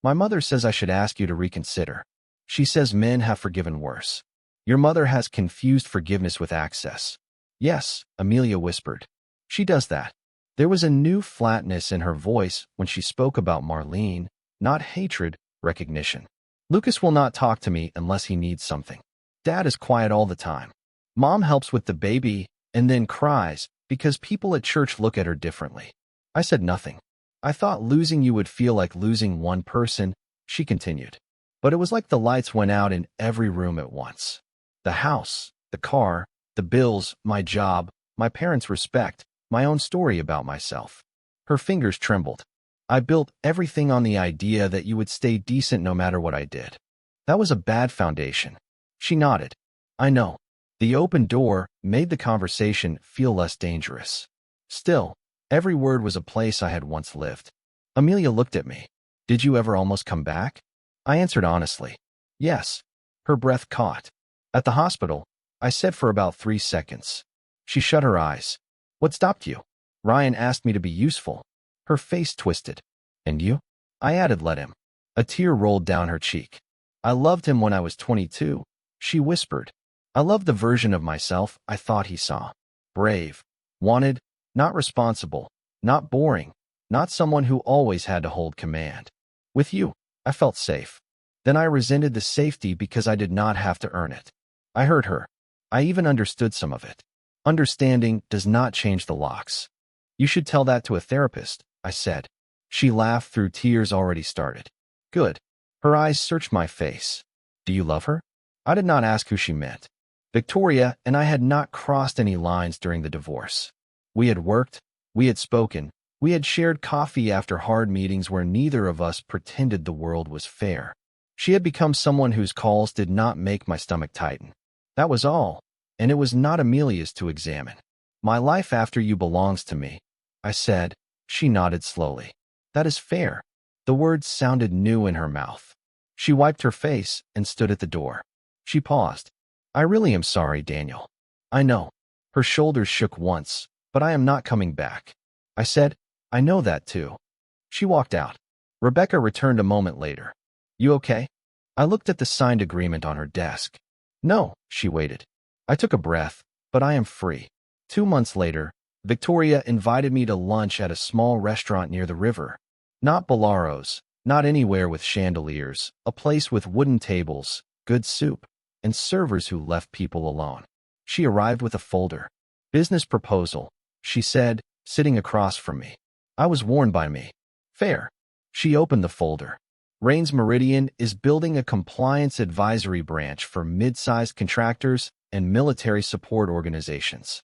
My mother says I should ask you to reconsider. She says men have forgiven worse. Your mother has confused forgiveness with access. Yes, Amelia whispered. She does that. There was a new flatness in her voice when she spoke about Marlene, not hatred, recognition. Lucas will not talk to me unless he needs something. Dad is quiet all the time. Mom helps with the baby and then cries because people at church look at her differently. I said nothing. I thought losing you would feel like losing one person, she continued. But it was like the lights went out in every room at once. The house, the car, the bills, my job, my parents' respect, my own story about myself. Her fingers trembled. I built everything on the idea that you would stay decent no matter what I did. That was a bad foundation. She nodded. I know. The open door made the conversation feel less dangerous. Still, every word was a place I had once lived. Amelia looked at me. Did you ever almost come back? I answered honestly. Yes. Her breath caught. At the hospital, I said for about 3 seconds. She shut her eyes. What stopped you? Ryan asked me to be useful. Her face twisted. And you? I added, let him. A tear rolled down her cheek. I loved him when I was 22, she whispered. I loved the version of myself I thought he saw. Brave. Wanted. Not responsible. Not boring. Not someone who always had to hold command. With you, I felt safe. Then I resented the safety because I did not have to earn it. I heard her. I even understood some of it. Understanding does not change the locks. You should tell that to a therapist, I said. She laughed through tears already started. Good. Her eyes searched my face. Do you love her? I did not ask who she meant. Victoria and I had not crossed any lines during the divorce. We had worked, we had spoken, we had shared coffee after hard meetings where neither of us pretended the world was fair. She had become someone whose calls did not make my stomach tighten. That was all, and it was not Amelia's to examine. My life after you belongs to me, I said. She nodded slowly. That is fair. The words sounded new in her mouth. She wiped her face and stood at the door. She paused. I really am sorry, Daniel. I know. Her shoulders shook once, but I am not coming back. I said, I know that too. She walked out. Rebecca returned a moment later. You okay? I looked at the signed agreement on her desk. No, she waited. I took a breath, but I am free. 2 months later, Victoria invited me to lunch at a small restaurant near the river. Not Bolaro's, not anywhere with chandeliers, a place with wooden tables, good soup, and servers who left people alone. She arrived with a folder. Business proposal, she said, sitting across from me. I was warned by me. Fair. She opened the folder. Rain's Meridian is building a compliance advisory branch for mid-sized contractors and military support organizations.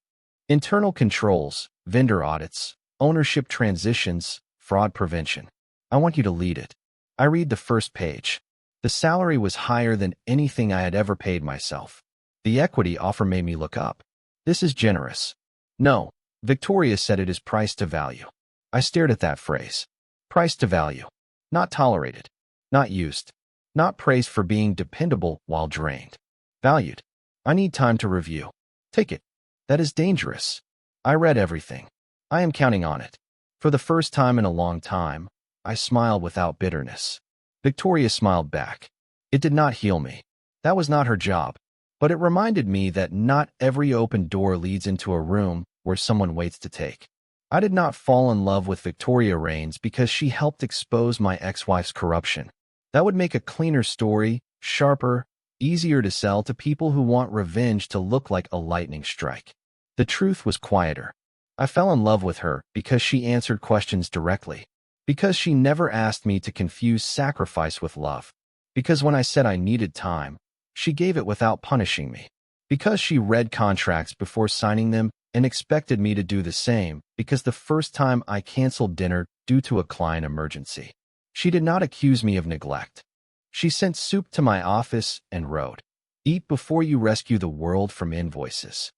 Internal controls, vendor audits, ownership transitions, fraud prevention. I want you to lead it. I read the first page. The salary was higher than anything I had ever paid myself. The equity offer made me look up. This is generous. No, Victoria said it is price to value. I stared at that phrase. Price to value. Not tolerated. Not used. Not praised for being dependable while drained. Valued. I need time to review. Take it. That is dangerous. I read everything. I am counting on it. For the first time in a long time, I smiled without bitterness. Victoria smiled back. It did not heal me. That was not her job. But it reminded me that not every open door leads into a room where someone waits to take. I did not fall in love with Victoria Rains because she helped expose my ex-wife's corruption. That would make a cleaner story, sharper, easier to sell to people who want revenge to look like a lightning strike. The truth was quieter. I fell in love with her because she answered questions directly. Because she never asked me to confuse sacrifice with love. Because when I said I needed time, she gave it without punishing me. Because she read contracts before signing them and expected me to do the same. Because the first time I canceled dinner due to a client emergency, she did not accuse me of neglect. She sent soup to my office and wrote, "Eat before you rescue the world from invoices."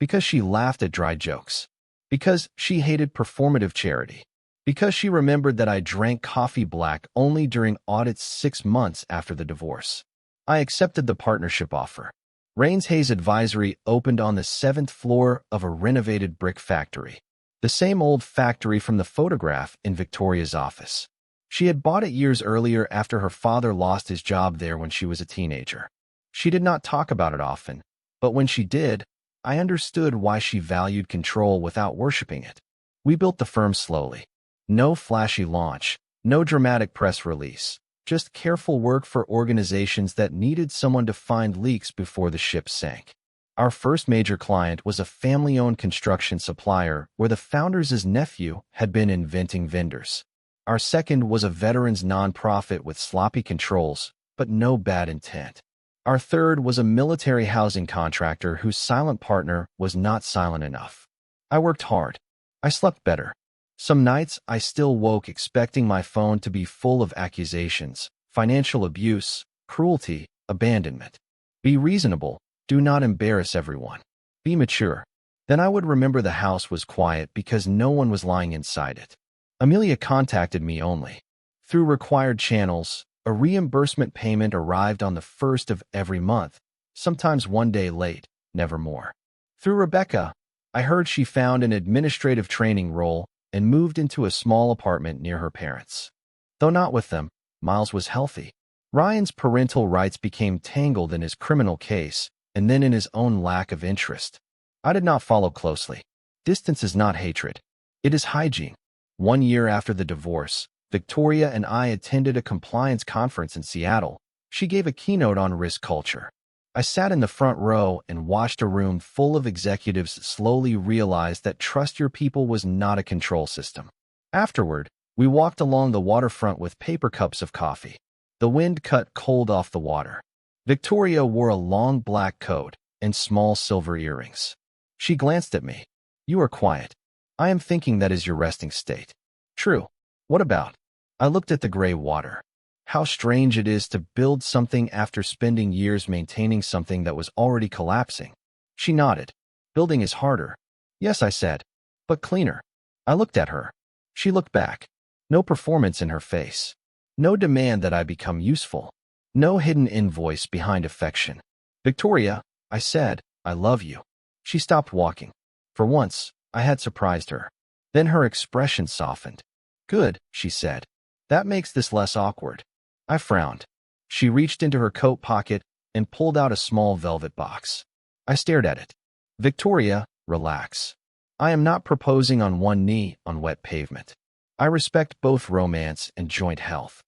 Because she laughed at dry jokes. Because she hated performative charity. Because she remembered that I drank coffee black only during audits 6 months after the divorce. I accepted the partnership offer. Rains Hayes Advisory opened on the 7th floor of a renovated brick factory. The same old factory from the photograph in Victoria's office. She had bought it years earlier after her father lost his job there when she was a teenager. She did not talk about it often, but when she did, I understood why she valued control without worshiping it. We built the firm slowly. No flashy launch, no dramatic press release, just careful work for organizations that needed someone to find leaks before the ship sank. Our first major client was a family-owned construction supplier where the founder's nephew had been inventing vendors. Our second was a veterans nonprofit with sloppy controls, but no bad intent. Our third was a military housing contractor whose silent partner was not silent enough. I worked hard. I slept better. Some nights I still woke expecting my phone to be full of accusations, financial abuse, cruelty, abandonment. Be reasonable. Do not embarrass everyone. Be mature. Then I would remember the house was quiet because no one was lying inside it. Amelia contacted me only. Through required channels, a reimbursement payment arrived on the 1st of every month, sometimes 1 day late, never more. Through Rebecca, I heard she found an administrative training role and moved into a small apartment near her parents. Though not with them, Miles was healthy. Ryan's parental rights became tangled in his criminal case and then in his own lack of interest. I did not follow closely. Distance is not hatred. It is hygiene. 1 year after the divorce, Victoria and I attended a compliance conference in Seattle. She gave a keynote on risk culture. I sat in the front row and watched a room full of executives slowly realize that trust your people was not a control system. Afterward, we walked along the waterfront with paper cups of coffee. The wind cut cold off the water. Victoria wore a long black coat and small silver earrings. She glanced at me. "You are quiet. I am thinking that is your resting state." "True. What about?" I looked at the gray water. How strange it is to build something after spending years maintaining something that was already collapsing. She nodded. "Building is harder." "Yes," I said, "but cleaner." I looked at her. She looked back. No performance in her face. No demand that I become useful. No hidden invoice behind affection. "Victoria," I said, "I love you." She stopped walking. For once, I had surprised her. Then her expression softened. "Good," she said. "That makes this less awkward." I frowned. She reached into her coat pocket and pulled out a small velvet box. I stared at it. "Victoria, relax. I am not proposing on one knee on wet pavement. I respect both romance and joint health."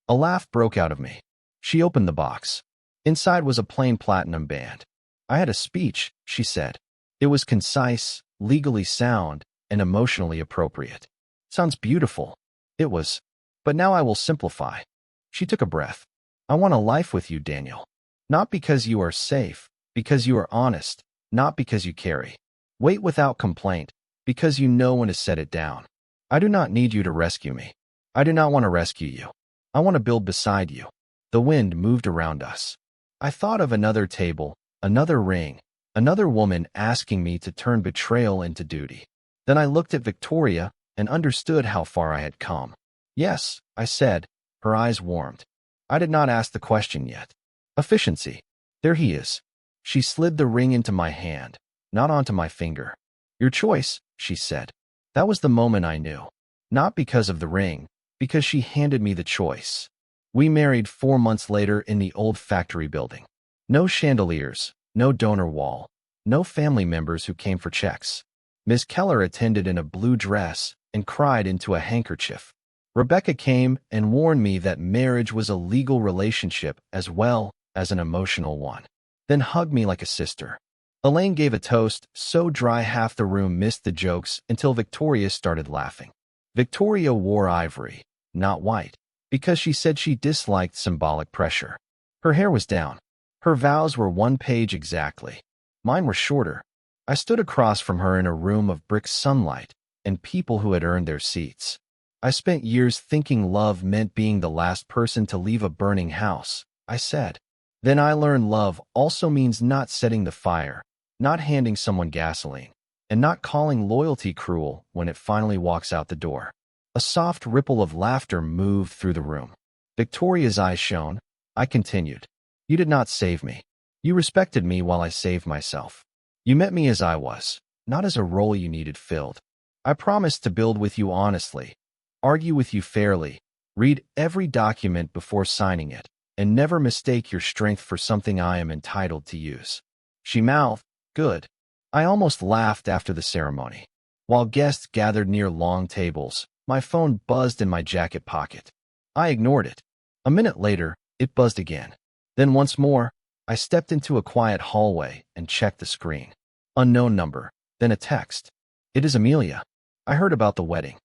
A laugh broke out of me. She opened the box. Inside was a plain platinum band. "I had a speech," she said. "It was concise, legally sound, and emotionally appropriate. Sounds beautiful. It was. But now I will simplify. She took a breath. I want a life with you, Daniel. Not because you are safe, because you are honest, not because you carry. Wait without complaint, because you know when to set it down. I do not need you to rescue me. I do not want to rescue you. I want to build beside you. The wind moved around us. I thought of another table, another ring, another woman asking me to turn betrayal into duty. Then I looked at Victoria and understood how far I had come. Yes, I said. Her eyes warmed. I did not ask the question yet. Efficiency. There he is. She slid the ring into my hand, not onto my finger. Your choice, she said. That was the moment I knew. Not because of the ring, because she handed me the choice. We married 4 months later in the old factory building. No chandeliers, no donor wall, no family members who came for checks. Miss Keller attended in a blue dress and cried into a handkerchief. Rebecca came and warned me that marriage was a legal relationship as well as an emotional one, then hugged me like a sister. Elaine gave a toast so dry half the room missed the jokes until Victoria started laughing. Victoria wore ivory, not white, because she said she disliked symbolic pressure. Her hair was down. Her vows were 1 page exactly. Mine were shorter. I stood across from her in a room of brick sunlight and people who had earned their seats. I spent years thinking love meant being the last person to leave a burning house, I said. Then I learned love also means not setting the fire, not handing someone gasoline, and not calling loyalty cruel when it finally walks out the door. A soft ripple of laughter moved through the room. Victoria's eyes shone. I continued. You did not save me. You respected me while I saved myself. You met me as I was, not as a role you needed filled. I promised to build with you honestly, argue with you fairly, read every document before signing it, and never mistake your strength for something I am entitled to use. She mouthed, good. I almost laughed after the ceremony. While guests gathered near long tables, my phone buzzed in my jacket pocket. I ignored it. A minute later, it buzzed again. Then once more, I stepped into a quiet hallway and checked the screen. Unknown number, then a text. It is Amelia. I heard about the wedding.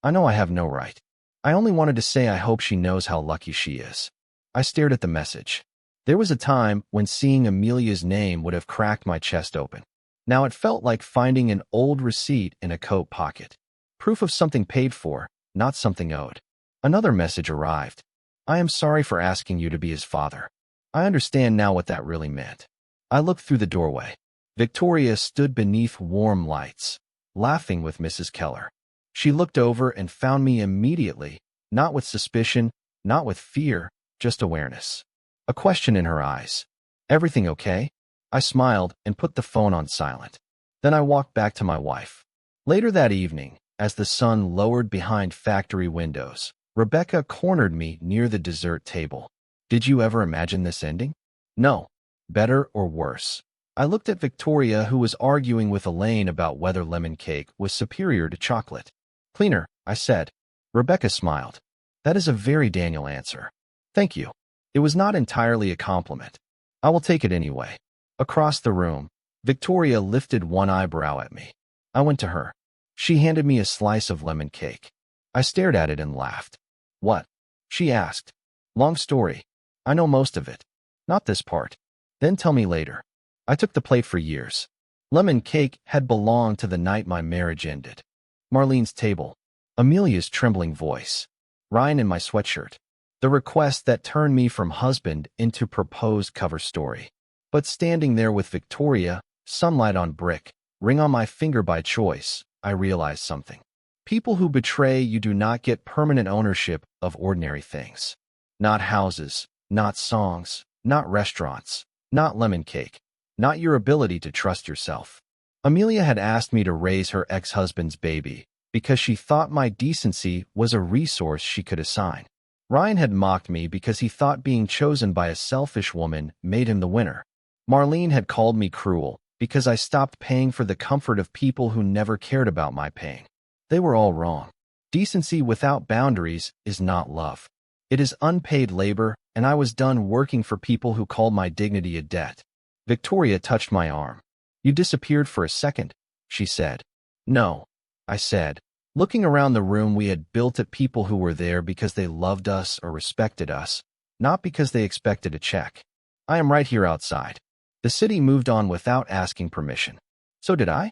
I know I have no right. I only wanted to say I hope she knows how lucky she is. I stared at the message. There was a time when seeing Amelia's name would have cracked my chest open. Now it felt like finding an old receipt in a coat pocket. Proof of something paid for, not something owed. Another message arrived. I am sorry for asking you to be his father. I understand now what that really meant. I looked through the doorway. Victoria stood beneath warm lights, laughing with Mrs. Keller. She looked over and found me immediately, not with suspicion, not with fear, just awareness. A question in her eyes. Everything okay? I smiled and put the phone on silent. Then I walked back to my wife. Later that evening, as the sun lowered behind factory windows, Rebecca cornered me near the dessert table. Did you ever imagine this ending? No. Better or worse? I looked at Victoria, who was arguing with Elaine about whether lemon cake was superior to chocolate. Cleaner, I said. Rebecca smiled. That is a very Daniel answer. Thank you. It was not entirely a compliment. I will take it anyway. Across the room, Victoria lifted one eyebrow at me. I went to her. She handed me a slice of lemon cake. I stared at it and laughed. What? She asked. Long story. I know most of it. Not this part. Then tell me later. I took the plate for years. Lemon cake had belonged to the night my marriage ended. Marlene's table. Amelia's trembling voice. Ryan in my sweatshirt. The request that turned me from husband into proposed cover story. But standing there with Victoria, sunlight on brick, ring on my finger by choice, I realized something. People who betray you do not get permanent ownership of ordinary things. Not houses, not songs, not restaurants, not lemon cake, not your ability to trust yourself. Amelia had asked me to raise her ex-husband's baby because she thought my decency was a resource she could assign. Ryan had mocked me because he thought being chosen by a selfish woman made him the winner. Marlene had called me cruel because I stopped paying for the comfort of people who never cared about my pain. They were all wrong. Decency without boundaries is not love. It is unpaid labor, and I was done working for people who called my dignity a debt. Victoria touched my arm. You disappeared for a second, she said. No, I said. Looking around the room, we had built at people who were there because they loved us or respected us, not because they expected a check. I am right here outside. The city moved on without asking permission. So did I?